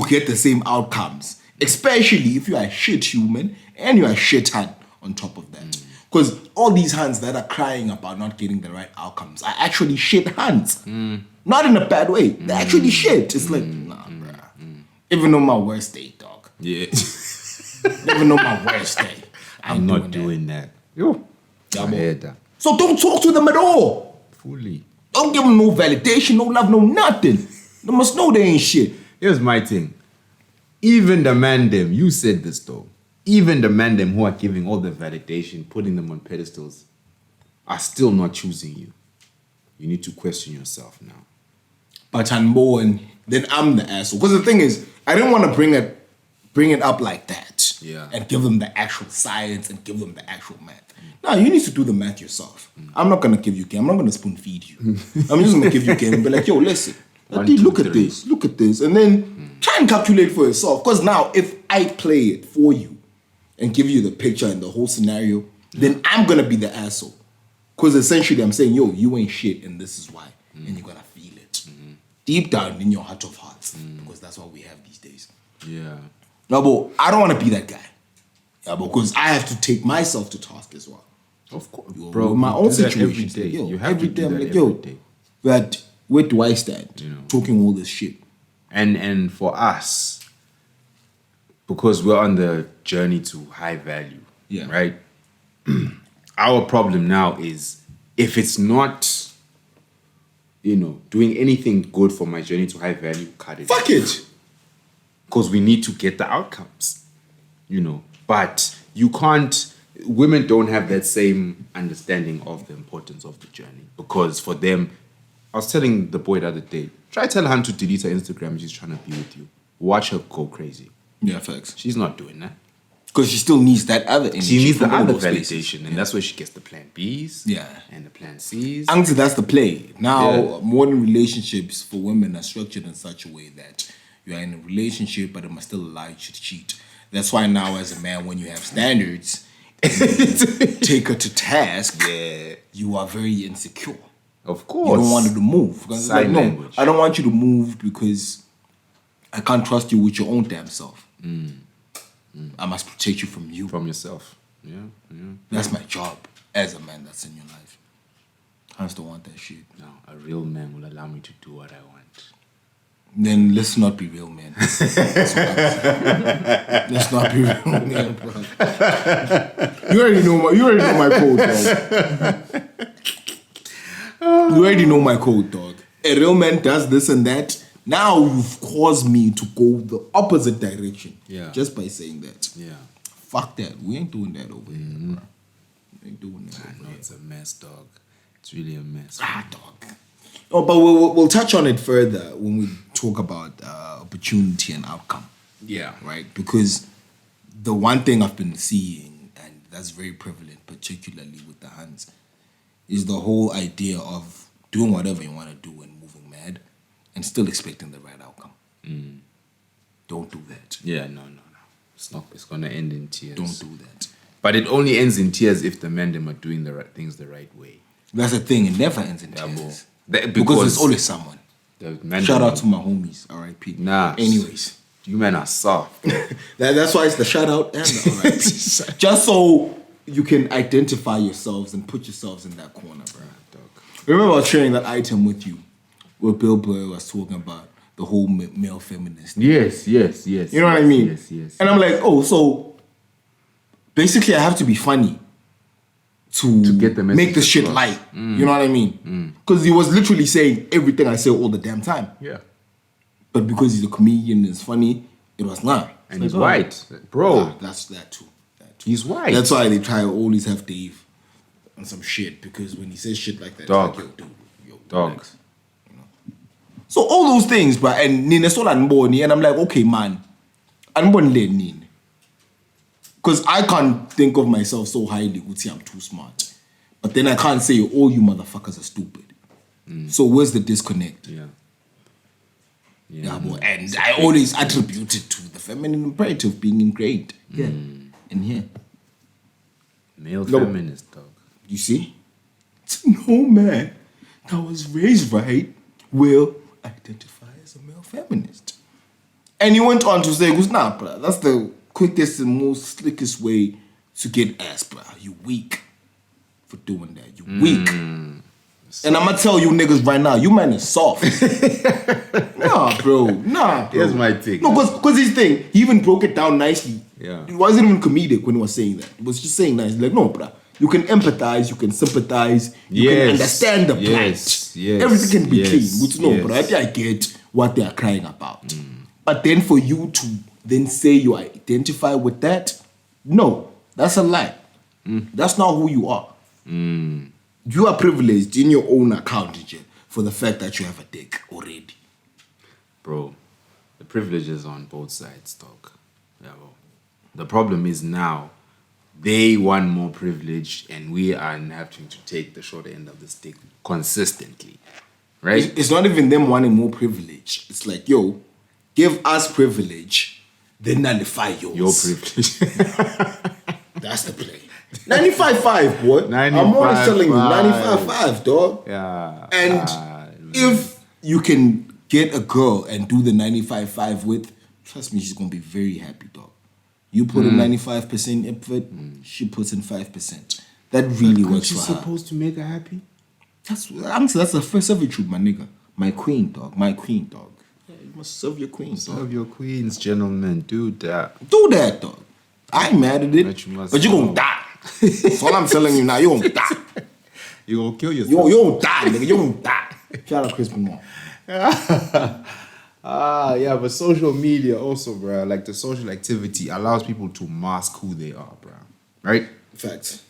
get the same outcomes. Especially if you are a shit human and you are a shit hand on top of that. Because all these hands that are crying about not getting the right outcomes are actually shit hands. Not in a bad way. They're actually shit. It's like, nah, bruh. Even on my worst day, dog. Yeah. Even on my worst day. I'm not doing that. Yo. I heard that. So don't talk to them at all. Fully. Don't give them no validation, no love, no nothing. They must know they ain't shit. Here's my thing. Even the man them, you said this though. Even the man them who are giving all the validation, putting them on pedestals, are still not choosing you. You need to question yourself now. But I'm more, and then I'm the asshole. Because the thing is, I didn't want to bring it up like that. Yeah. And give them the actual science and give them the actual math. No, you need to do the math yourself. I'm not gonna give you game. I'm not gonna spoon feed you. I'm just gonna give you game and be like, yo, listen. One, Dude, two, look at three. this. Look at this. And then try and calculate for yourself. Because now, if I play it for you and give you the picture and the whole scenario, then I'm gonna be the asshole. Because essentially I'm saying, yo, you ain't shit and this is why. And you're gonna feel it. Deep down in your heart of hearts. Because that's what we have these days. Yeah. No, but I don't want to be that guy. Yeah, because I have to take myself to task as well. Of course, Bro, bro. my you own do that every situation. day. Yo, You have every to day do I'm that like, every yo, day. but where do I stand? You know. Talking all this shit. And for us, because we're on the journey to high value, Yeah. right? Our problem now is if it's not, doing anything good for my journey to high value, cut it. Fuck it. Because we need to get the outcomes, But you can't. Women don't have that same understanding of the importance of the journey because for them, I was telling the boy the other day, try tell her to delete her Instagram. She's trying to be with you. Watch her go crazy. Yeah, facts. She's not doing that. Because she still needs that other energy. She needs the from all other those validation, spaces. and that's where she gets the plan Bs. Yeah. And the plan Cs. Actually, that's the play. Now, Yeah. modern relationships for women are structured in such a way that you are in a relationship, but it must still allow you to cheat. That's why now, as a man, when you have standards, take her to task, you are very insecure. Of course. You don't want her to move. Because it's like, Sign no, language. I don't want you to move because I can't trust you with your own damn self. I must protect you from you. From yourself. Yeah. That's my job as a man that's in your life. I just don't want that shit. No, a real man will allow me to do what I want. Then let's not be real men. Let's not be real men, bro. You already know my code, dog. You already know my code, dog. A real man does this and that. Now you've caused me to go the opposite direction. Yeah. Just by saying that. Yeah. Fuck that. We ain't doing that over here, bro. We ain't doing that I over know here. it's a mess, dog. It's really a mess. Dog. Oh, but we'll touch on it further when we talk about opportunity and outcome. Yeah. Right? Because the one thing I've been seeing, and that's very prevalent, particularly with the hands, is the whole idea of doing whatever you want to do and moving mad and still expecting the right outcome. Don't do that. Yeah, no. It's gonna end in tears. Don't do that. But it only ends in tears if the men them are doing the right things the right way. That's the thing. It never ends in Yeah, tears. bro. Because there's always someone. The men Shout them- out to my homies, R.I.P. Nah. Anyways. You men are soft. That's why it's the shout out and the R.I.P. Just so you can identify yourselves and put yourselves in that corner, bro. Remember I was sharing that item with you where Bill Burr was talking about the whole male feminist. Yes. You know what I mean? Yes. And I'm like, so basically I have to be funny to get the make message the shit across. light. You know what I mean? Because he was literally saying everything I say all the damn time. Yeah. But because he's a comedian and it's funny, it was not. And he's white. Bro. That's that too. He's white. That's why they try to always have Dave on some shit, because when he says shit like that, Dog. it's like, yo, dude, Dog. relax. You know? So all those things, bro, and Nina Sola and Boni, and I'm like, okay, man, I'm born late, Nina. Because I can't think of myself so highly, Gucci, I'm too smart. But then I can't say, all you motherfuckers are stupid. So where's the disconnect? Yeah, boy. And I always attribute it to the feminine imperative being ingrained here and here. Male No. feminist, dog. You see? No man that was raised right will identify as a male feminist. And he went on to say, nah, bruh, that's the quickest and most slickest way to get ass, bruh. You weak for doing that. You weak. And I'm gonna tell you niggas right now, you man is soft. Nah, bro. Here's my take. No, because his thing, he even broke it down nicely. Yeah. It wasn't even comedic when he was saying that. It was just saying nice. Like, no, bruh. You can empathize, you can sympathize, you can understand the plight. Yes. Everything can be Yes. clean. Which no, Yes. bruh. I get what they are crying about. But then for you to then say you identify with that, no, that's a lie. That's not who you are. You are privileged in your own account, J, for the fact that you have a dick already. Bro, the privilege is on both sides, dog. Yeah, bro. The problem is now they want more privilege and we are having to take the short end of the stick consistently. Right? It's not even them wanting more privilege. It's like, yo, give us privilege, then nullify yours. Your privilege. That's the play. 95.5, boy. 95.5. I'm always telling you, 95.5, dog. Yeah. And if you can get a girl and do the 95.5 with, trust me, she's going to be very happy, dog. You put in 95% effort, she puts in 5%. That really works for her. supposed to make her happy? That's the first servitude, my nigga. My queen, dog. My queen, dog. Yeah, you must serve your queen, dog. Serve your queens, gentlemen. Do that. Do that, dog. I ain't mad at it, But you must but you know. gonna die. That's all I'm telling you now. You gonna die. You gonna kill yourself. You gonna die, nigga. You gonna die. Shout out Chris Moore. Yeah, but social media also, bro. Like the social activity allows people to mask who they are, bro. Right? Facts.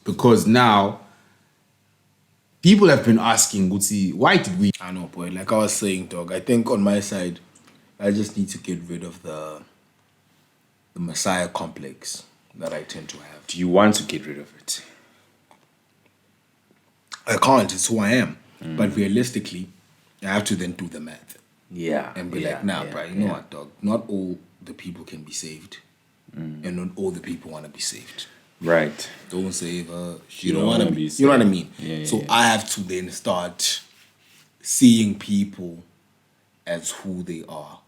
Because now people have been asking, Gucci, why did we? I know, boy. Like I was saying, dog. I think on my side, I just need to get rid of the Messiah complex that I tend to have. Do you want to get rid of it? I can't. It's who I am. But realistically, I have to then do the math Yeah. and be like, nah, bro. You know what, dog? Not all the people can be saved, and not all the people want to be saved. Right. Don't save her. She You don't don't want to wanna be. be You know what I saved. mean? Yeah, So yeah. I have to then start seeing people as who they are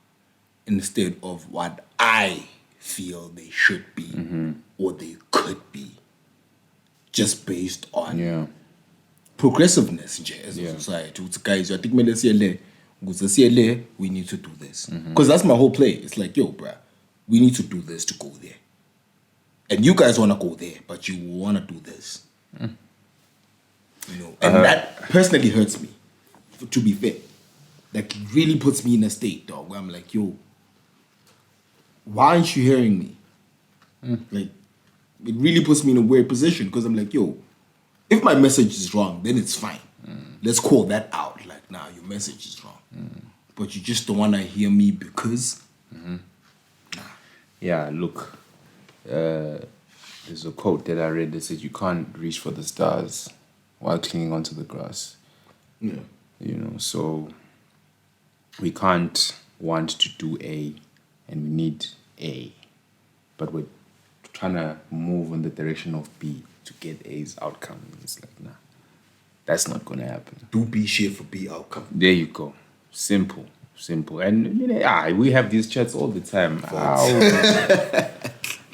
instead of what I feel they should be or they could be, just based on progressiveness as a society. It's, guys, I think we need to do this. Because that's my whole play. It's like, yo, bruh, we need to do this to go there. And you guys want to go there, but you want to do this. You know, and that personally hurts me, to be fair. Like, it really puts me in a state, dog, where I'm like, yo, why aren't you hearing me? Like, it really puts me in a weird position because I'm like, yo, if my message is wrong, then it's fine. Let's call that out. Like, nah, your message is wrong. But you just don't want to hear me because... Yeah, look. There's a quote that I read that said you can't reach for the stars while clinging onto the grass. Yeah. You know, so we can't want to do A and we need A, but we're trying to move in the direction of B to get A's outcome. It's like, nah, that's not going to happen. Do B shit for B outcome. There you go. Simple. And you know, we have these chats all the time.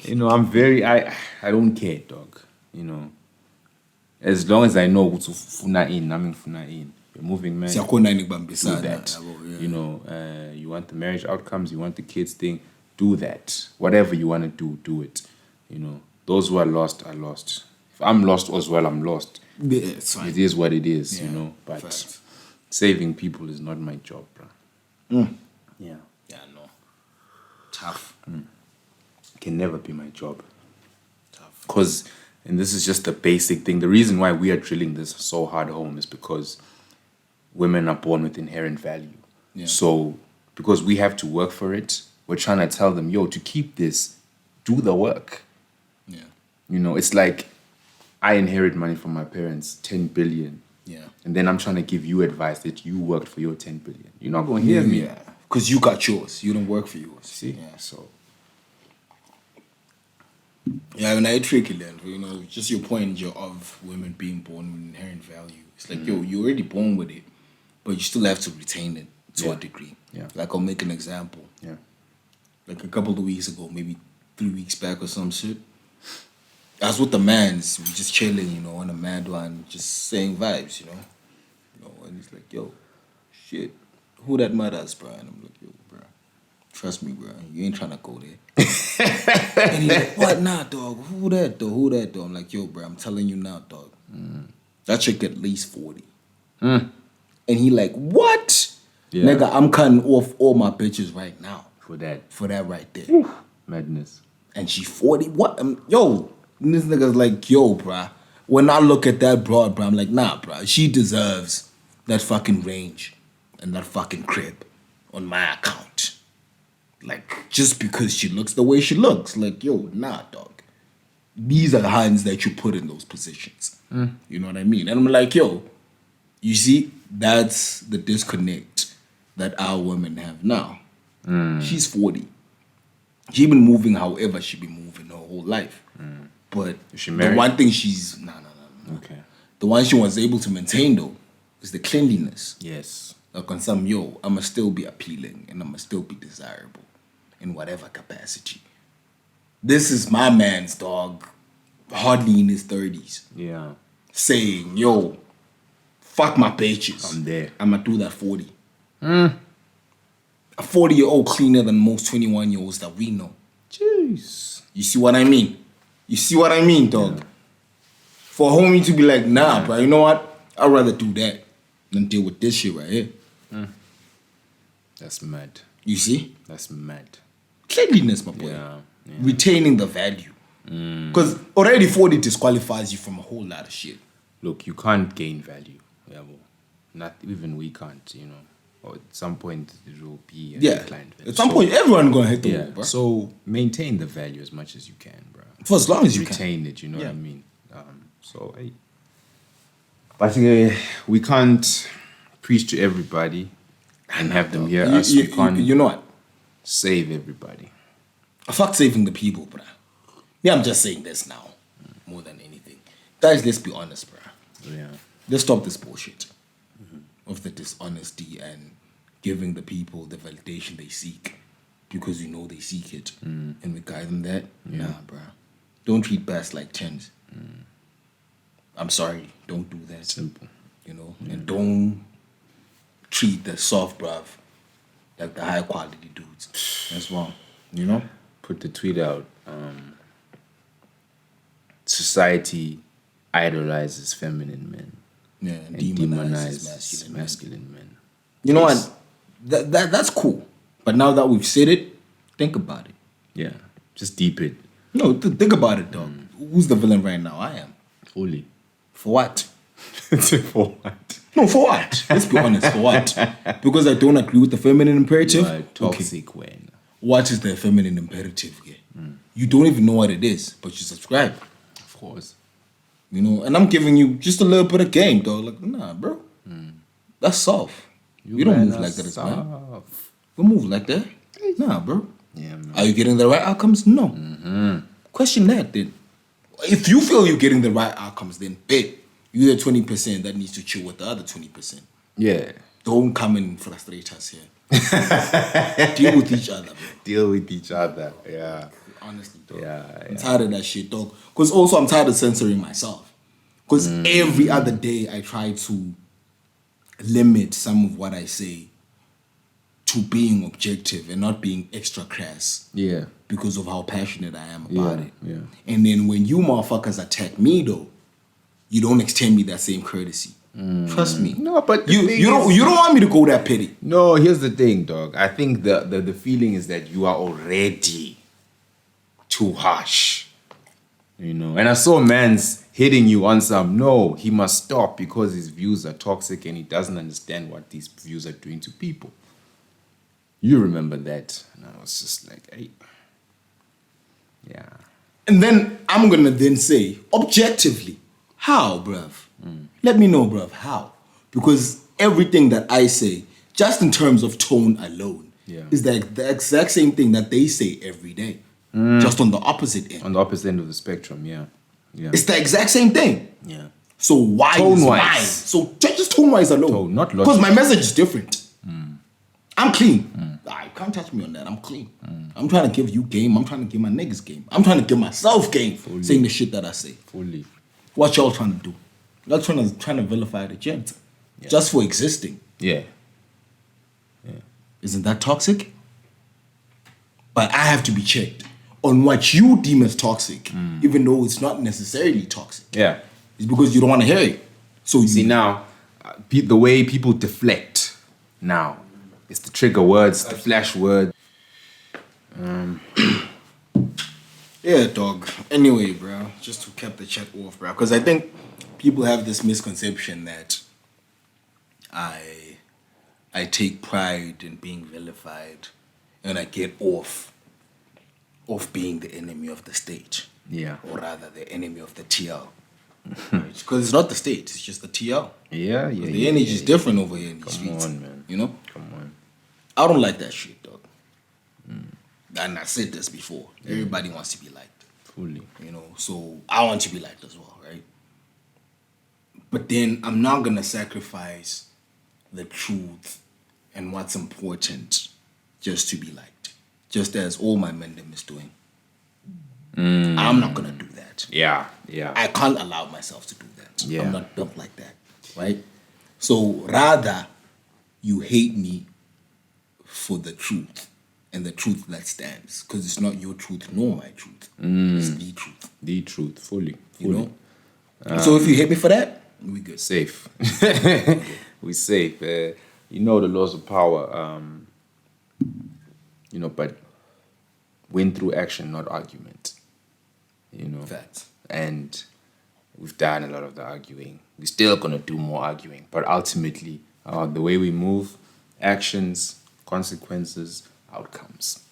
You know, I don't care, dog. You know, as long as I know what's funa in, you're moving, man. Do that. You know, you want the marriage outcomes, you want the kids thing, do that. Whatever you want to do it. You know, those who are lost are lost. If I'm lost as well, I'm lost. Yeah, it's fine. It is what it is, you know. But Facts. saving people is not my job, bro. Yeah. Yeah, no. Tough. Can never be my job. Because, and this is just the basic thing, the reason why we are drilling this so hard home is because women are born with inherent value. Yeah. So, because we have to work for it, we're trying to tell them, yo, to keep this, do the work. Yeah. You know, it's like I inherit money from my parents, 10 billion. Yeah. And then I'm trying to give you advice that you worked for your 10 billion. You're not going to hear me. Yeah. Because you got yours. You don't work for yours. See? Yeah. So, Yeah, and I tricky then, you know, just your point of women being born with inherent value. It's like, yo, you're already born with it, but you still have to retain it to a degree. Yeah. Like, I'll make an example. yeah. Like a couple of weeks ago, maybe 3 weeks back or some shit, I was with the mans, we just chilling, you know, on a mad one, just saying vibes, you know. And he's like, yo, shit, who that matters, bro? And I'm like, yo, bro, trust me, bro, you ain't trying to go there. And he's like, what? Nah, dog, who that, though? I'm like, yo, bro, I'm telling you now, dog. That chick at least 40. And he like, what? Yeah. Nigga, I'm cutting off all my bitches right now. For that. For that right there. Madness. And she 40. What? Yo, and this nigga's like, yo, bruh. When I look at that broad, bruh, I'm like, nah, bruh. She deserves that fucking range and that fucking crib on my account. Like, just because she looks the way she looks. Like, yo, nah, dog. These are the hands that you put in those positions. You know what I mean? And I'm like, yo, you see, that's the disconnect that our women have now. She's 40. She been moving however she been moving her whole life. But Is she the married? one thing she's... No. Okay. The one she was able to maintain, though, is the cleanliness. Yes. Like on some, yo, I'ma still be appealing and I'ma still be desirable in whatever capacity. This is my man's dog, hardly in his 30s, Yeah. saying, yo, fuck my bitches. I'm there. I'ma do that 40. A 40-year-old cleaner than most 21-year-olds that we know. Jeez. You see what I mean? You see what I mean, dog? For a homie to be like, nah, bro, you know what? I'd rather do that than deal with this shit right here. That's mad. You see? That's mad. Cleanliness, my boy. Yeah. Retaining the value. Because already 40 disqualifies you from a whole lot of shit. Look, you can't gain value. Yeah, well, not even we can't, you know. Or at some point it will be a Yeah. declined value. At some point, everyone gonna hit the Yeah. wall, bro. So maintain the value as much as you can, bro. For as long as you can. Retain it, you know what Yeah. I mean? So, hey. But we can't preach to everybody and have them hear us. We can't You know what? save everybody. Fuck saving the people, bro. Yeah, I'm just saying this now. More than anything. Guys, let's be honest, bro. Yeah. Let's stop this bullshit of the dishonesty and giving the people the validation they seek because you know they seek it and we guide them that. Nah, bro. Don't treat bass like tens. I'm sorry. Don't do that. Simple. You know, and don't treat the soft bruv like the high quality dudes as well. You know? Put the tweet out. Society idolizes feminine men Yeah, and demonizes demonizes masculine. masculine men. You know what? That's cool. But now that we've said it, think about it. Yeah. Just deep it No, think about it, dog. Who's the villain right now? I am. fully. For what? For what? No, for what? Let's be honest. For what? Because I don't agree with the feminine imperative. You are toxic when. What is the feminine imperative here? You don't even know what it is, but you subscribe. Of course. You know, and I'm giving you just a little bit of game, dog. Like, nah, bro. That's soft. You don't men move are like that as man. soft. Don't move like that. Nah, bro. Yeah, man. Are you getting the right outcomes? No. Question that then. If you feel you're getting the right outcomes, then bet you're the 20% that needs to chill with the other 20%. Yeah. Don't come and frustrate us here. Deal with each other, bro. Deal with each other. Yeah. Honestly, dog. Yeah. I'm tired of that shit, dog. Because also I'm tired of censoring myself. Because every other day I try to limit some of what I say to being objective and not being extra crass Yeah. because of how passionate I am about Yeah, it. yeah. And then when you motherfuckers attack me though, you don't extend me that same courtesy. Trust me. No, but the you thing you don't is- you don't want me to go that petty. No, here's the thing, dog. I think the feeling is that you are already too harsh. You know, and I saw man's hitting you on some, no, he must stop because his views are toxic and he doesn't understand what these views are doing to people. You remember that. And I was just like, hey. Yeah. And then I'm gonna then say, objectively, how, bruv? Let me know, bruv, how? Because everything that I say, just in terms of tone alone, Yeah. is the exact same thing that they say every day. Just on the opposite end. On the opposite end of the spectrum, yeah. Yeah. It's the exact same thing. Yeah. So why is Tone-wise. mine? So just tone-wise alone. Tone, not logic. Because my message is different. I'm clean. You can't touch me on that. I'm clean. I'm trying to give you game. I'm trying to give my niggas game. I'm trying to give myself game. Saying the shit that I say. Fully. What y'all trying to do? Y'all trying to vilify the gent. Just for existing. Yeah. Isn't that toxic? But I have to be checked on what you deem as toxic, even though it's not necessarily toxic. Yeah. It's because you don't want to hear it. So you See now, the way people deflect now, it's the trigger words, the flash word. Yeah, dog. Anyway, bro, just to cap the chat off, bro, because I think people have this misconception that I take pride in being vilified and I get off being the enemy of the state. Yeah. Or rather, the enemy of the TL. Because it's not the state, it's just the TL. Yeah. The energy is different over here in these Come streets. on, man. You know? Come on. I don't like that shit, dog. And I said this before. Everybody wants to be liked. Fully. You know, so I want to be liked as well, right? But then I'm not gonna sacrifice the truth and what's important just to be liked. Just as all my men them is doing. I'm not gonna do that. Yeah. I can't allow myself to do that. Yeah. I'm not built like that, right? So rather, you hate me for the truth and the truth that stands, because it's not your truth nor my truth. It's the truth. The truth, fully. You know. So if you hate me for that, we good. Safe. We safe. You know the laws of power. But win through action, not argument. Facts. And we've done a lot of the arguing. We're still gonna do more arguing, but ultimately, the way we move, actions, consequences, outcomes.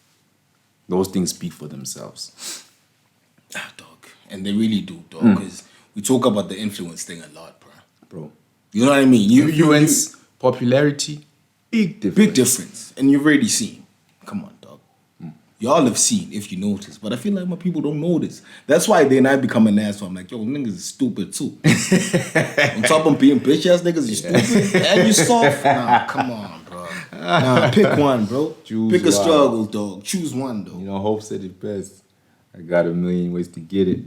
Those things speak for themselves. Dog. And they really do, dog. Because we talk about the influence thing a lot, Bro. You know what I mean? Influence, popularity, big difference. Big difference. And you've already seen. Come on, dog. Y'all have seen, if you notice. But I feel like my people don't notice. That's why then I become an asshole. I'm like, yo, niggas is stupid too. On top of being bitch ass niggas, you stupid. And you soft. Nah, come on, bro. Nah, pick one, bro. Choose pick a one. struggle, dog. Choose one, though. Hope said it best. I got a million ways to get it.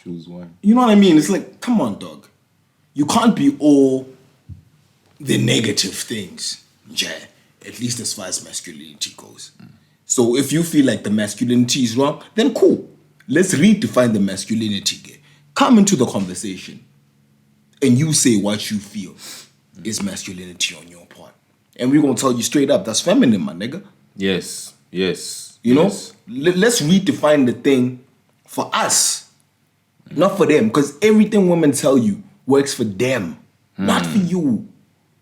Choose one. You know what I mean? It's like, come on, dog. You can't be all the negative things, yeah, at least as far as masculinity goes. So if you feel like the masculinity is wrong, then cool. Let's redefine the masculinity. Come into the conversation and you say what you feel is masculinity on your part. And we're going to tell you straight up, that's feminine, my nigga. Yes. You know? Let's redefine the thing for us, not for them. Because everything women tell you works for them, not for you.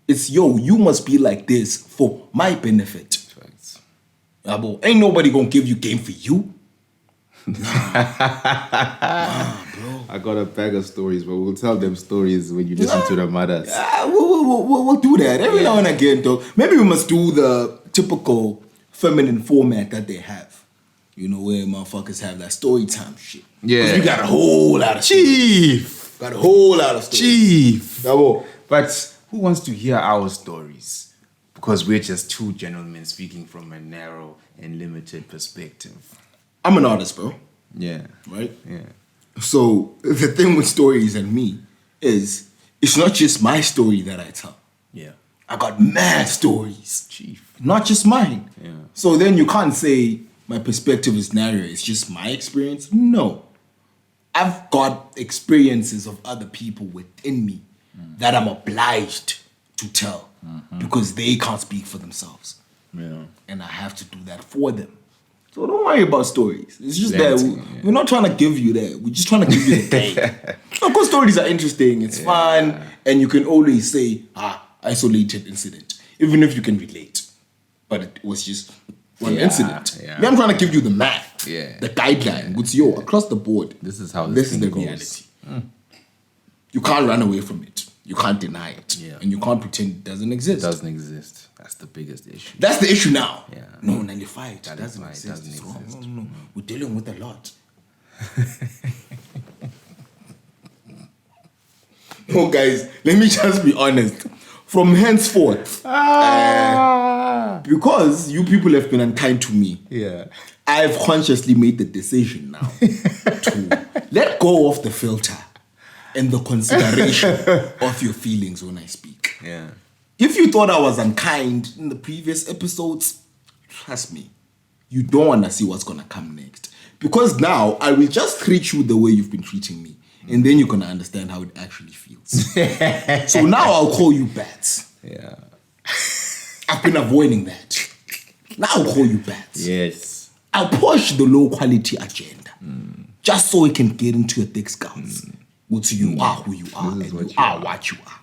It's, yo, you must be like this for my benefit. Facts. Ain't nobody gonna give you game for you. Nah, bro. I got a bag of stories, but we'll tell them stories when you listen to the mothers. We'll do that every now and again, though. Maybe we must do the typical feminine format that they have. Where motherfuckers have that story time shit. Yeah. 'Cause we got a whole lot of Chief! Got a whole lot of stories. Chief! Bravo. But who wants to hear our stories? Because we're just two gentlemen speaking from a narrow and limited perspective. I'm an artist, bro. Yeah. Right? Yeah. So the thing with stories and me is it's not just my story that I tell. Yeah. I got mad stories. Chief. Not just mine. Yeah. So then you can't say my perspective is narrow. It's just my experience. No. I've got experiences of other people within me that I'm obliged to tell because they can't speak for themselves. Yeah. And I have to do that for them. So don't worry about stories. It's just Venting, that we're not trying to give you that. We're just trying to give you the game. Of course, stories are interesting. It's fun. And you can always say, isolated incident. Even if you can relate. But it was just one incident. Yeah. Me, I'm trying to give you the math. Yeah. The guideline. Which, across the board. This is how this is the goes. reality. You can't run away from it. You can't deny it. Yeah. And you can't pretend it doesn't exist. It doesn't exist. That's the biggest issue. That's the issue now. Yeah. No, nullify it. It Nullify doesn't it, exist. doesn't It's wrong. exist. No. We're dealing with a lot. No, guys, let me just be honest. From henceforth, because you people have been unkind to me, Yeah. I've consciously made the decision now to let go of the filter and the consideration of your feelings when I speak. Yeah. If you thought I was unkind in the previous episodes, trust me, you don't want to see what's going to come next. Because now I will just treat you the way you've been treating me. And then you're going to understand how it actually feels. So now I'll call you bats. Yeah. I've been avoiding that. Now I'll call you bats. Yes. I'll push the low quality agenda. Just so it can get into your thick skulls. Which you are who you are. This is And what you you are are. what you are.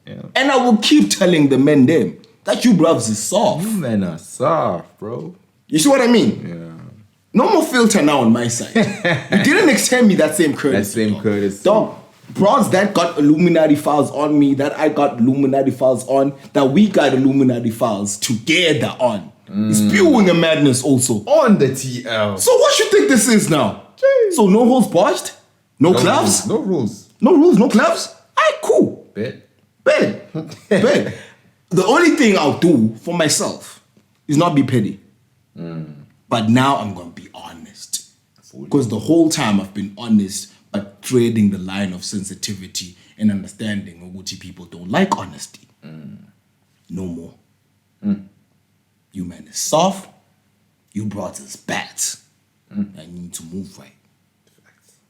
Yeah. And I will keep telling the men them that you brovs is soft. You men are soft, bro. You see what I mean? Yeah. No more filter now on my side. You didn't extend me that same courtesy. courtesy. Dog, bros that got Illuminati files on me, that I got Illuminati files on, that we got Illuminati files together on. It's spewing a madness also. On the TL. So what you think this is now? So no holes barged? No gloves? No rules. No rules, no gloves? Alright, cool. Bet. Bet. The only thing I'll do for myself is not be petty. But now I'm going to be honest. Because the whole time I've been honest, but treading the line of sensitivity and understanding of what people don't like honesty. No more. You man is soft. You brought us bats. I need to move right.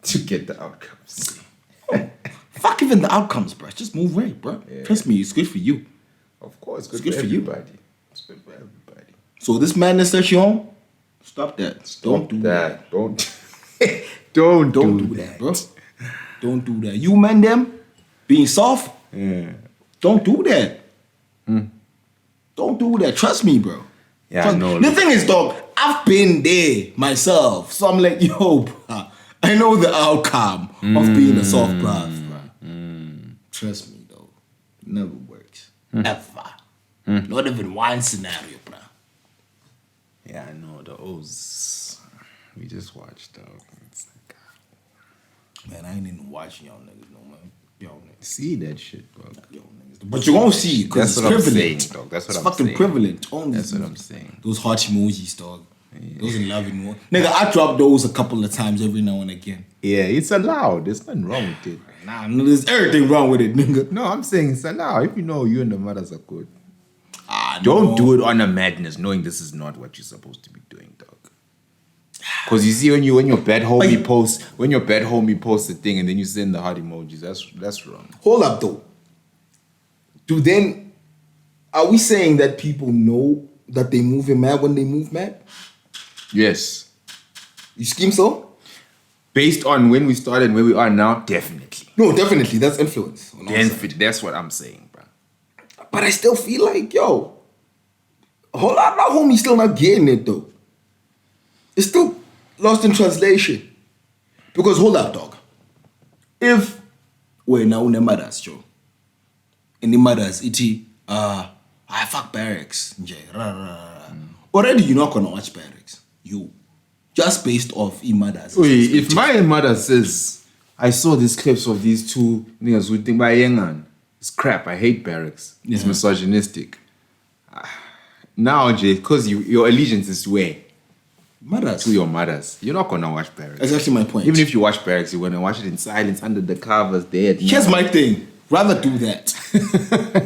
To get the outcomes. Fuck even the outcomes, bro. Just move right, bro. Yeah. Trust me, it's good for you. Of course, It's good for you. everybody. It's good for everybody. So this madness that you on, stop that. Don't do that. Don't don't Don't do that, bro. Don't do that. You man them being soft. Yeah. Don't do that. Don't do that. Trust me, bro. Yeah, Trust I know. The thing is, dog, I've been there myself. So I'm like, yo, bro, I know the outcome of being a soft bruv, bro. Trust me, though. Never works. Ever. Not even one scenario, bro. Yeah, I know the O's. We just watched, dog. It's like, Man, I ain't even watching y'all niggas no man. Y'all niggas. see that shit, bro. Y'all niggas. But you won't see it because That's it's what I'm prevalent. saying, dog. That's what It's I'm fucking saying. prevalent. Only That's what I'm saying. Those heart emojis, dog. Those in love emojis. Nigga, I drop those a couple of times every now and again. Yeah, it's allowed. There's nothing wrong with it. Nah, no, there's everything wrong with it, nigga. No, I'm saying it's allowed. If you know you and the mothers are good. Ah, Don't no. do it on a madness, knowing this is not what you're supposed to be doing, dog. Because you see, when your bad homie posts the thing and then you send the heart emojis, that's wrong. Hold up, though. Are we saying that people know that they move mad when they move mad? Yes. You scheme so? Based on when we started and where we are now, definitely. No, definitely. That's influence. on our side. That's what I'm saying, bro. But I still feel like, yo, hold up, now homie still not getting it, though. It's still lost in translation. Because hold up, dog. If we're now in the mothers, Joe, in the mothers, I fuck Barracks. Already you're not gonna watch Barracks. You. Just based off mothers. If my mother says, I saw these clips of these two niggas who think by Yengan, it's crap, I hate Barracks. It's Yeah. misogynistic. Now, Jay, because your allegiance is where? Mothers. To your mothers. You're not gonna watch Barracks. That's actually my point. Even if you watch Barracks, you're gonna watch it in silence under the covers there. Here's my thing. Rather do that.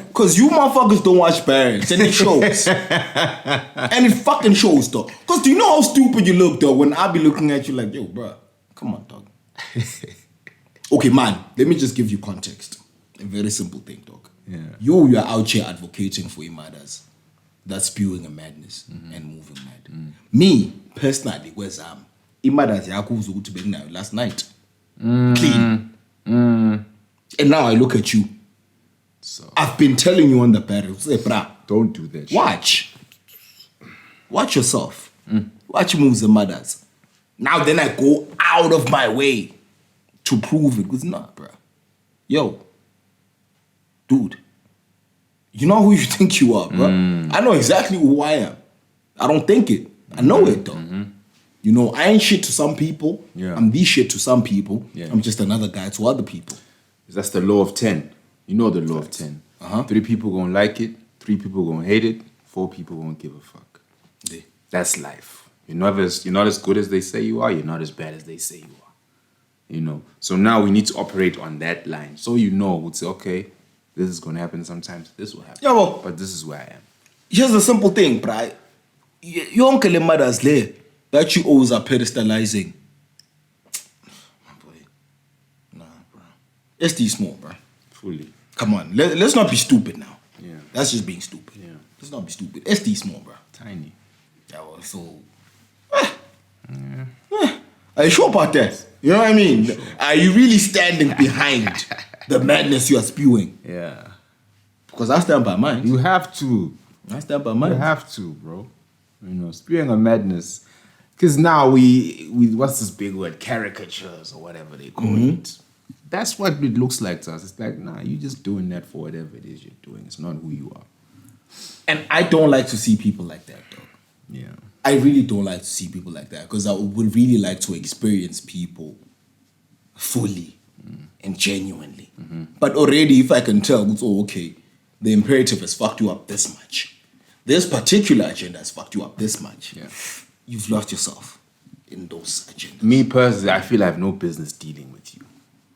Because you motherfuckers don't watch Barracks and it shows. And it fucking shows, though. Because do you know how stupid you look, though, when I be looking at you like, yo, bro, come on, dog. Okay, man, let me just give you context. A very simple thing, dog. Yeah. You are out here advocating for mothers that's spewing a madness and moving mad. Me, personally, where's mothers last night. Clean. And now I look at you. So I've been telling you on the panel, say, brah, don't do that shit. watch yourself. Watch moves and mothers. Now then I go out of my way to prove it. Because nah, bruh. Yo, dude, you know who you think you are, bruh. I know exactly who I am. I don't think it. I know it, though. You know, I ain't shit to some people. Yeah. I'm the shit to some people. Yeah. I'm just another guy to other people. That's the law of 10. You know the law of 10. 3 people gonna like it, 3 people gonna hate it, 4 people won't give a fuck. Yeah. That's life. You're not as good as they say you are, you're not as bad as they say you are. You know. So now we need to operate on that line. So you know, we'd say, okay, this is gonna happen sometimes, this will happen. Yeah, well, but this is where I am. here's the simple thing, bruh. Your uncle and mother's there that you always are pedestalizing. My boy. Nah, bro. SD small, bro. Fully. Come on. Let's not be stupid now. Yeah. That's just being stupid. Yeah. Let's not be stupid. SD small, bro. Tiny. Yeah, well, so. Are you sure about that? You know what I mean? Sure. Are you really standing behind the madness you are spewing? Yeah. Because I stand by mine. You have to. I stand by mine. You have to, bro. You know, spewing a madness. Because now we what's this big word? Caricatures or whatever they call it. That's what it looks like to us. It's like, nah, you're just doing that for whatever it is you're doing. It's not who you are. And I don't like to see people like that, though. Yeah. I really don't like to see people like that because I would really like to experience people fully and genuinely. But already, if I can tell, it's okay, the imperative has fucked you up this much. This particular agenda has fucked you up this much. Yeah. You've lost yourself. in those agendas. Me personally, I feel I have no business dealing with you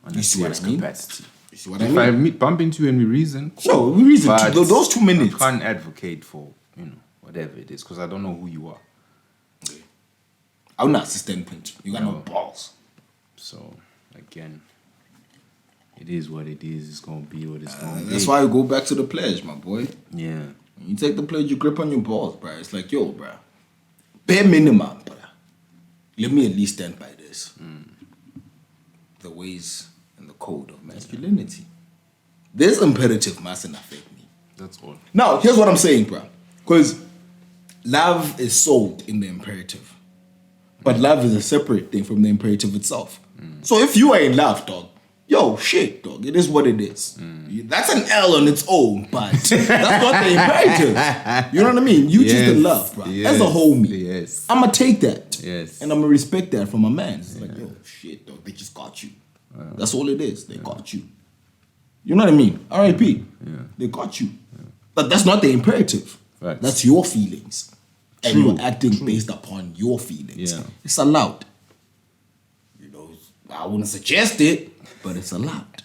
on a You see what serious I mean? capacity. You see what I If mean? I bump into you and we reason, No, we reason but those 2 minutes. I can't advocate for, whatever it is, because I don't know who you are. Okay. I'm not assistant point. You got no balls. So, again, it is what it is. It's going to be what it's going to be. That's why I go back to the pledge, my boy. Yeah. When you take the pledge, you grip on your balls, bro. It's like, yo, bro, bare minimum, bro. Let me at least stand by this. The ways and the code of masculinity. This imperative mustn't affect me. That's all. Now, here's what I'm saying, bro. Because love is sold in the imperative. But love is a separate thing from the imperative itself. So if you are in love, dog, yo, shit, dog, it is what it is. That's an L on its own, but that's not the imperative. You know what I mean? You just in love, bro. As a homie. Yes. I'm going to take that. Yes. And I'm going to respect that from a man. It's like, yo, shit, dog, they just got you. That's all it is. They got you. You know what I mean? R.I.P. They got you. But that's not the imperative. Facts. That's your feelings. And True. you're acting based upon your feelings. Yeah. It's allowed. I wouldn't suggest it, but it's allowed.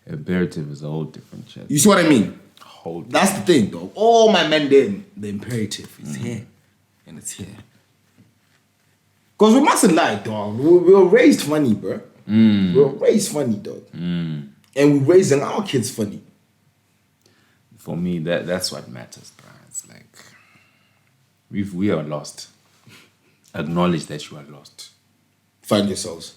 Imperative is a whole different chat. You see what I mean? Whole That's the thing, though. Oh, my man, the imperative is here. And it's here. Because we mustn't lie, dog. We were raised funny, bro. We were raised funny, dog. And we're raising our kids funny. For me, that's what matters, bro. It's like, we are lost. Acknowledge that you are lost. Find yourselves.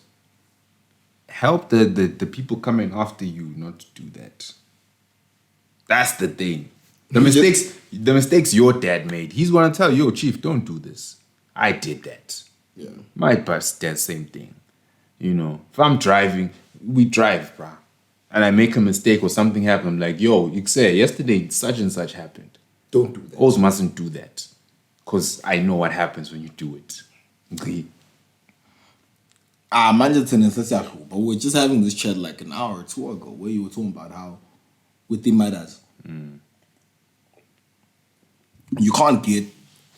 Help the people coming after you not to do that. That's the thing. The mistakes your dad made. He's gonna tell you, yo, chief, don't do this. I did that. Yeah. My boss did same thing. If I'm driving, we drive, bruh. And I make a mistake or something happen, I'm like, yo, you say yesterday such and such happened. Don't do that. Always mustn't do that. Because I know what happens when you do it. Okay? But we were just having this chat like an hour or two ago where you were talking about how within matters you can't get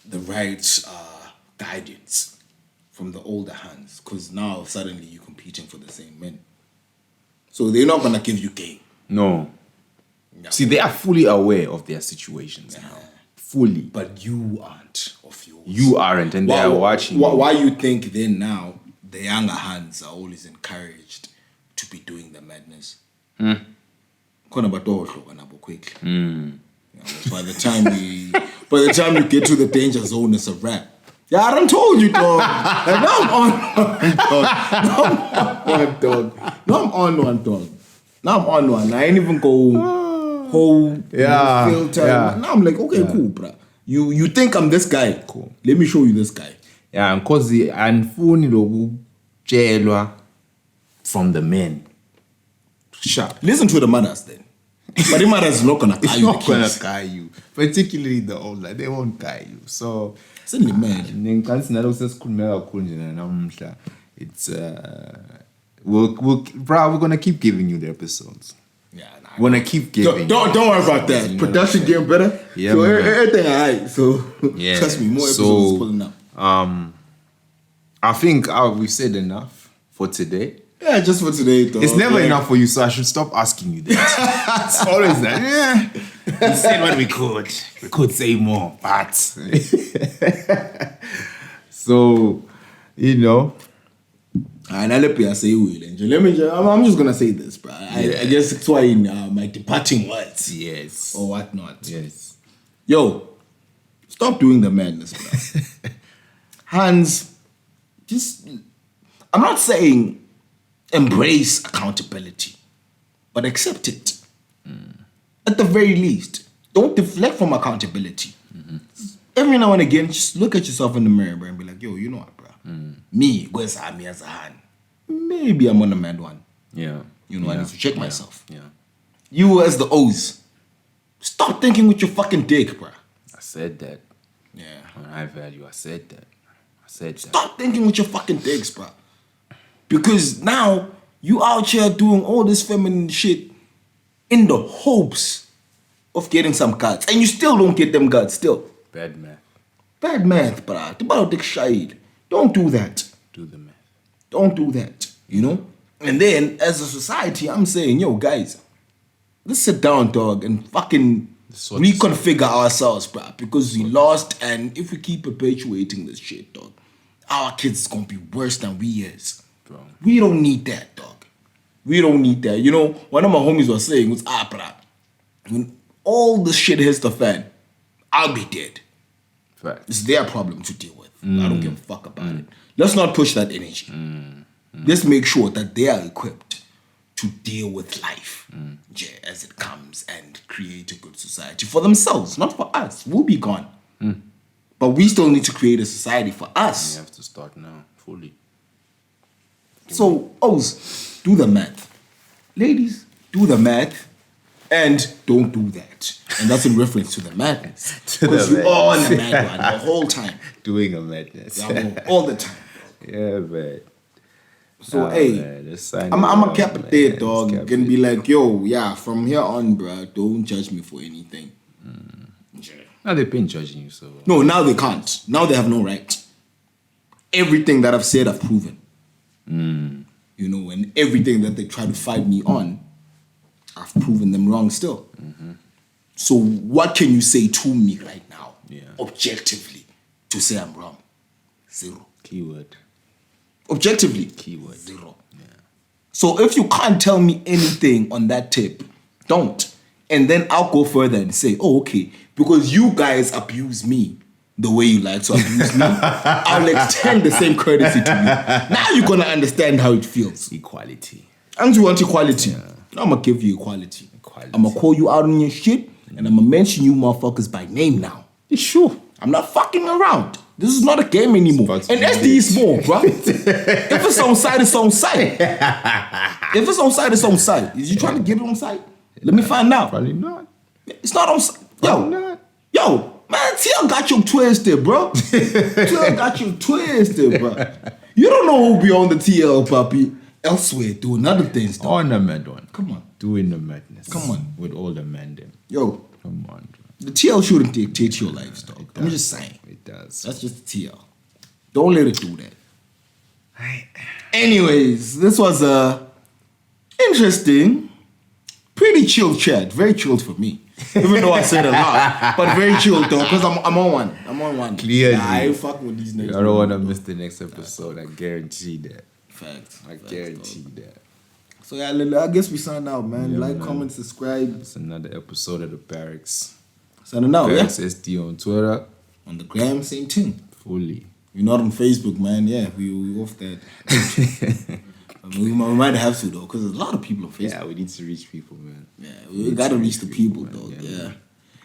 the right guidance from the older hands because now suddenly you're competing for the same men. So they're not gonna give you game. No. See, they are fully aware of their situations now. Fully. But you aren't of yours. You aren't, and they are watching. Why you think then now the younger hands are always encouraged to be doing the madness? Quickly. By the time you get to the danger zone, it's a wrap. Yeah, I done told you, dog. Like, now I'm on one, dog. I ain't even go whole filter. Yeah. Now I'm like, okay, cool, bruh. You think I'm this guy? Cool. Let me show you this guy. Yeah, because andifuni lokutshelwa from the men. Sharp. Listen to the mothers then. But the mothers is not gonna guide It's you. not gonna guide you, particularly the older. They won't guide you. So It's in the man. it's we're gonna keep giving you the episodes. Yeah, nah, We're gonna keep giving. don't worry about that. You know Production getting better. Yeah, so man. everything alright. So Yeah. trust me, more episodes is pulling up. I think we've said enough for today. Yeah, just for today, though. It's never enough for you, so I should stop asking you that. It's always that. Yeah, we said what we could. We could say more, but so And I'm just gonna say this, bro. I guess it's why in my departing words yes, or whatnot. yes, Yo, stop doing the madness, bro. Hans, I'm not saying embrace accountability, but accept it. At the very least, don't deflect from accountability. Every now and again, just look at yourself in the mirror, bro, and be like, yo, you know what, bro? Me, where's me as a hand? Maybe I'm on a mad one. yeah. I need to check myself. Yeah, You as the O's, stop thinking with your fucking dick, bro. I said that. Yeah. On high value, I said that. Stop thinking with your fucking dicks, bro. Because now you out here doing all this feminine shit in the hopes of getting some guts. And you still don't get them guts, still. Bad math. Bad math, bro. Don't do that. Do the math. Don't do that, you know? And then, as a society, I'm saying, yo, guys, let's sit down, dog, and fucking Sort this reconfigure ourselves, bruh, because we lost, and if we keep perpetuating this shit, dog, our kids is gonna be worse than we is. Bro. We don't need that, dog. We don't need that. You know, one of my homies was saying, was, bruh, when all this shit hits the fan, I'll be dead. Fact. It's their problem to deal with. I don't give a fuck about it. Let's not push that energy. Let's make sure that they are equipped to deal with life as it comes and create a good society for themselves, not for us. We'll be gone. But we still need to create a society for us. You have to start now, fully. So, O's, do the math. Ladies, do the math. And don't do that. And that's in reference to the madness. Because you are on the mad one the whole time. Doing a madness. Yeah, all the time. Yeah, man. So, Nah, hey, man, just sign I'm it a off, cap it man. there, Just dog. cap And it. be like, yo, yeah, from here on, bruh, don't judge me for anything. Yeah. Now they've been judging you, so. No, now they can't. Now they have no right. Everything that I've said, I've proven. You know, and everything that they try to fight me on, I've proven them wrong still. So what can you say to me right now, objectively, to say I'm wrong? Zero. Keyword. Objectively, Keyword. zero. Yeah. So if you can't tell me anything on that tip, don't. And then I'll go further and say, oh, okay, because you guys abuse me the way you like to abuse me, I'll extend the same courtesy to you. Now you're going to understand how it feels. Equality. And you want equality. I'm going to give you equality. I'm going to call you out on your shit, and I'm going to mention you motherfuckers by name now. Sure. I'm not fucking around. This is not a game anymore. It's about And to SD be is small, bro. If it's on site, it's on site. If it's on site, it's on site. Is you trying to get it on site? Let me find out. Probably not. It's not on site. Probably not. Yo, man, TL got you twisted, bro. TL got you twisted, bro. You don't know who be on the TL, puppy. Elsewhere, doing other things, though. On the mad one. Come on. Doing the madness. Come on. With all the man them. Yo, Come on. the TL shouldn't dictate your lives, dog. I'm just saying. It does. That's just the TL. Don't let it do that. Anyways, this was a interesting, pretty chill chat. Very chilled for me. Even though I said a lot, but very chilled though, because I'm on one. I'm on one. Clearly. Yeah, I ain't fucking with these niggas. I don't want to miss the next episode. I guarantee that. Facts. I guarantee that. So yeah, I guess we sign out, man. Yeah, Like, man. comment, subscribe. It's another episode of the Barracks. Signing out, Barracks yeah. SD on Twitter. On the gram, same thing. Fully. We're not on Facebook, man. Yeah, we off that. we might have to though, because there's a lot of people on Facebook. Yeah, we need to reach people, man. Yeah, we gotta reach the people, man. dog. Yeah, Yeah.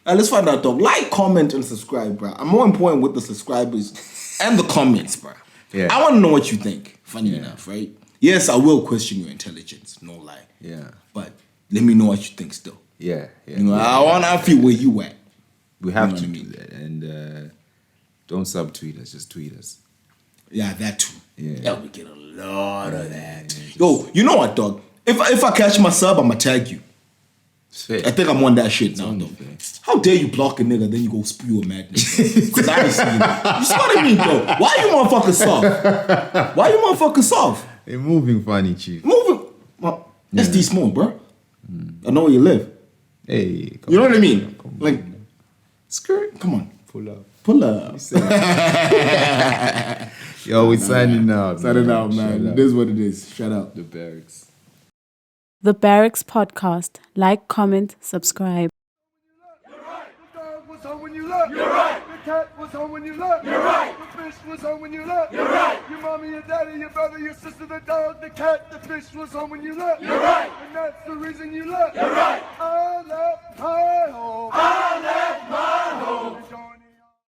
man. Let's find out, dog. Like, comment, and subscribe, bro. I'm more important with the subscribers and the comments, bro. Yeah. I want to know what you think. Funny enough, right? Yes, I will question your intelligence. No lie. Yeah. But let me know what you think still. Yeah. Yeah. You know, yeah. I want to feel where you at. We have You know to what I do mean? that. And don't subtweet us, just tweet us. Yeah, that too. Yeah. Yeah, we get a lot of that. Yo, you know what, dog? If I catch my sub, I'ma tag you. It's fair. I think I'm on that shit now, only though. fair. How dare you block a nigga, then you go spew a madness? Because I ain't seen it. You see what I mean, though? Why you motherfuckers soft? Why you motherfuckers soft? Hey, moving funny, chief. Moving. Well, SD small, bro. I know where you live. Hey, come You know on. what I mean? Come on. Like, Skirt. come on. Pull up. Pull up. Yo, we signing out. Signing out, man. Shout It is what it is. Shout out. The Barracks. The Barracks Podcast. Like, comment, subscribe. The dog was home when you left. You're right. The cat was home when you left. You're right. The fish was home when you left. You're right. Your mommy, your daddy, your brother, your sister, the dog, the cat, the fish was home when you left. You're right. And that's the reason you left. You're right. I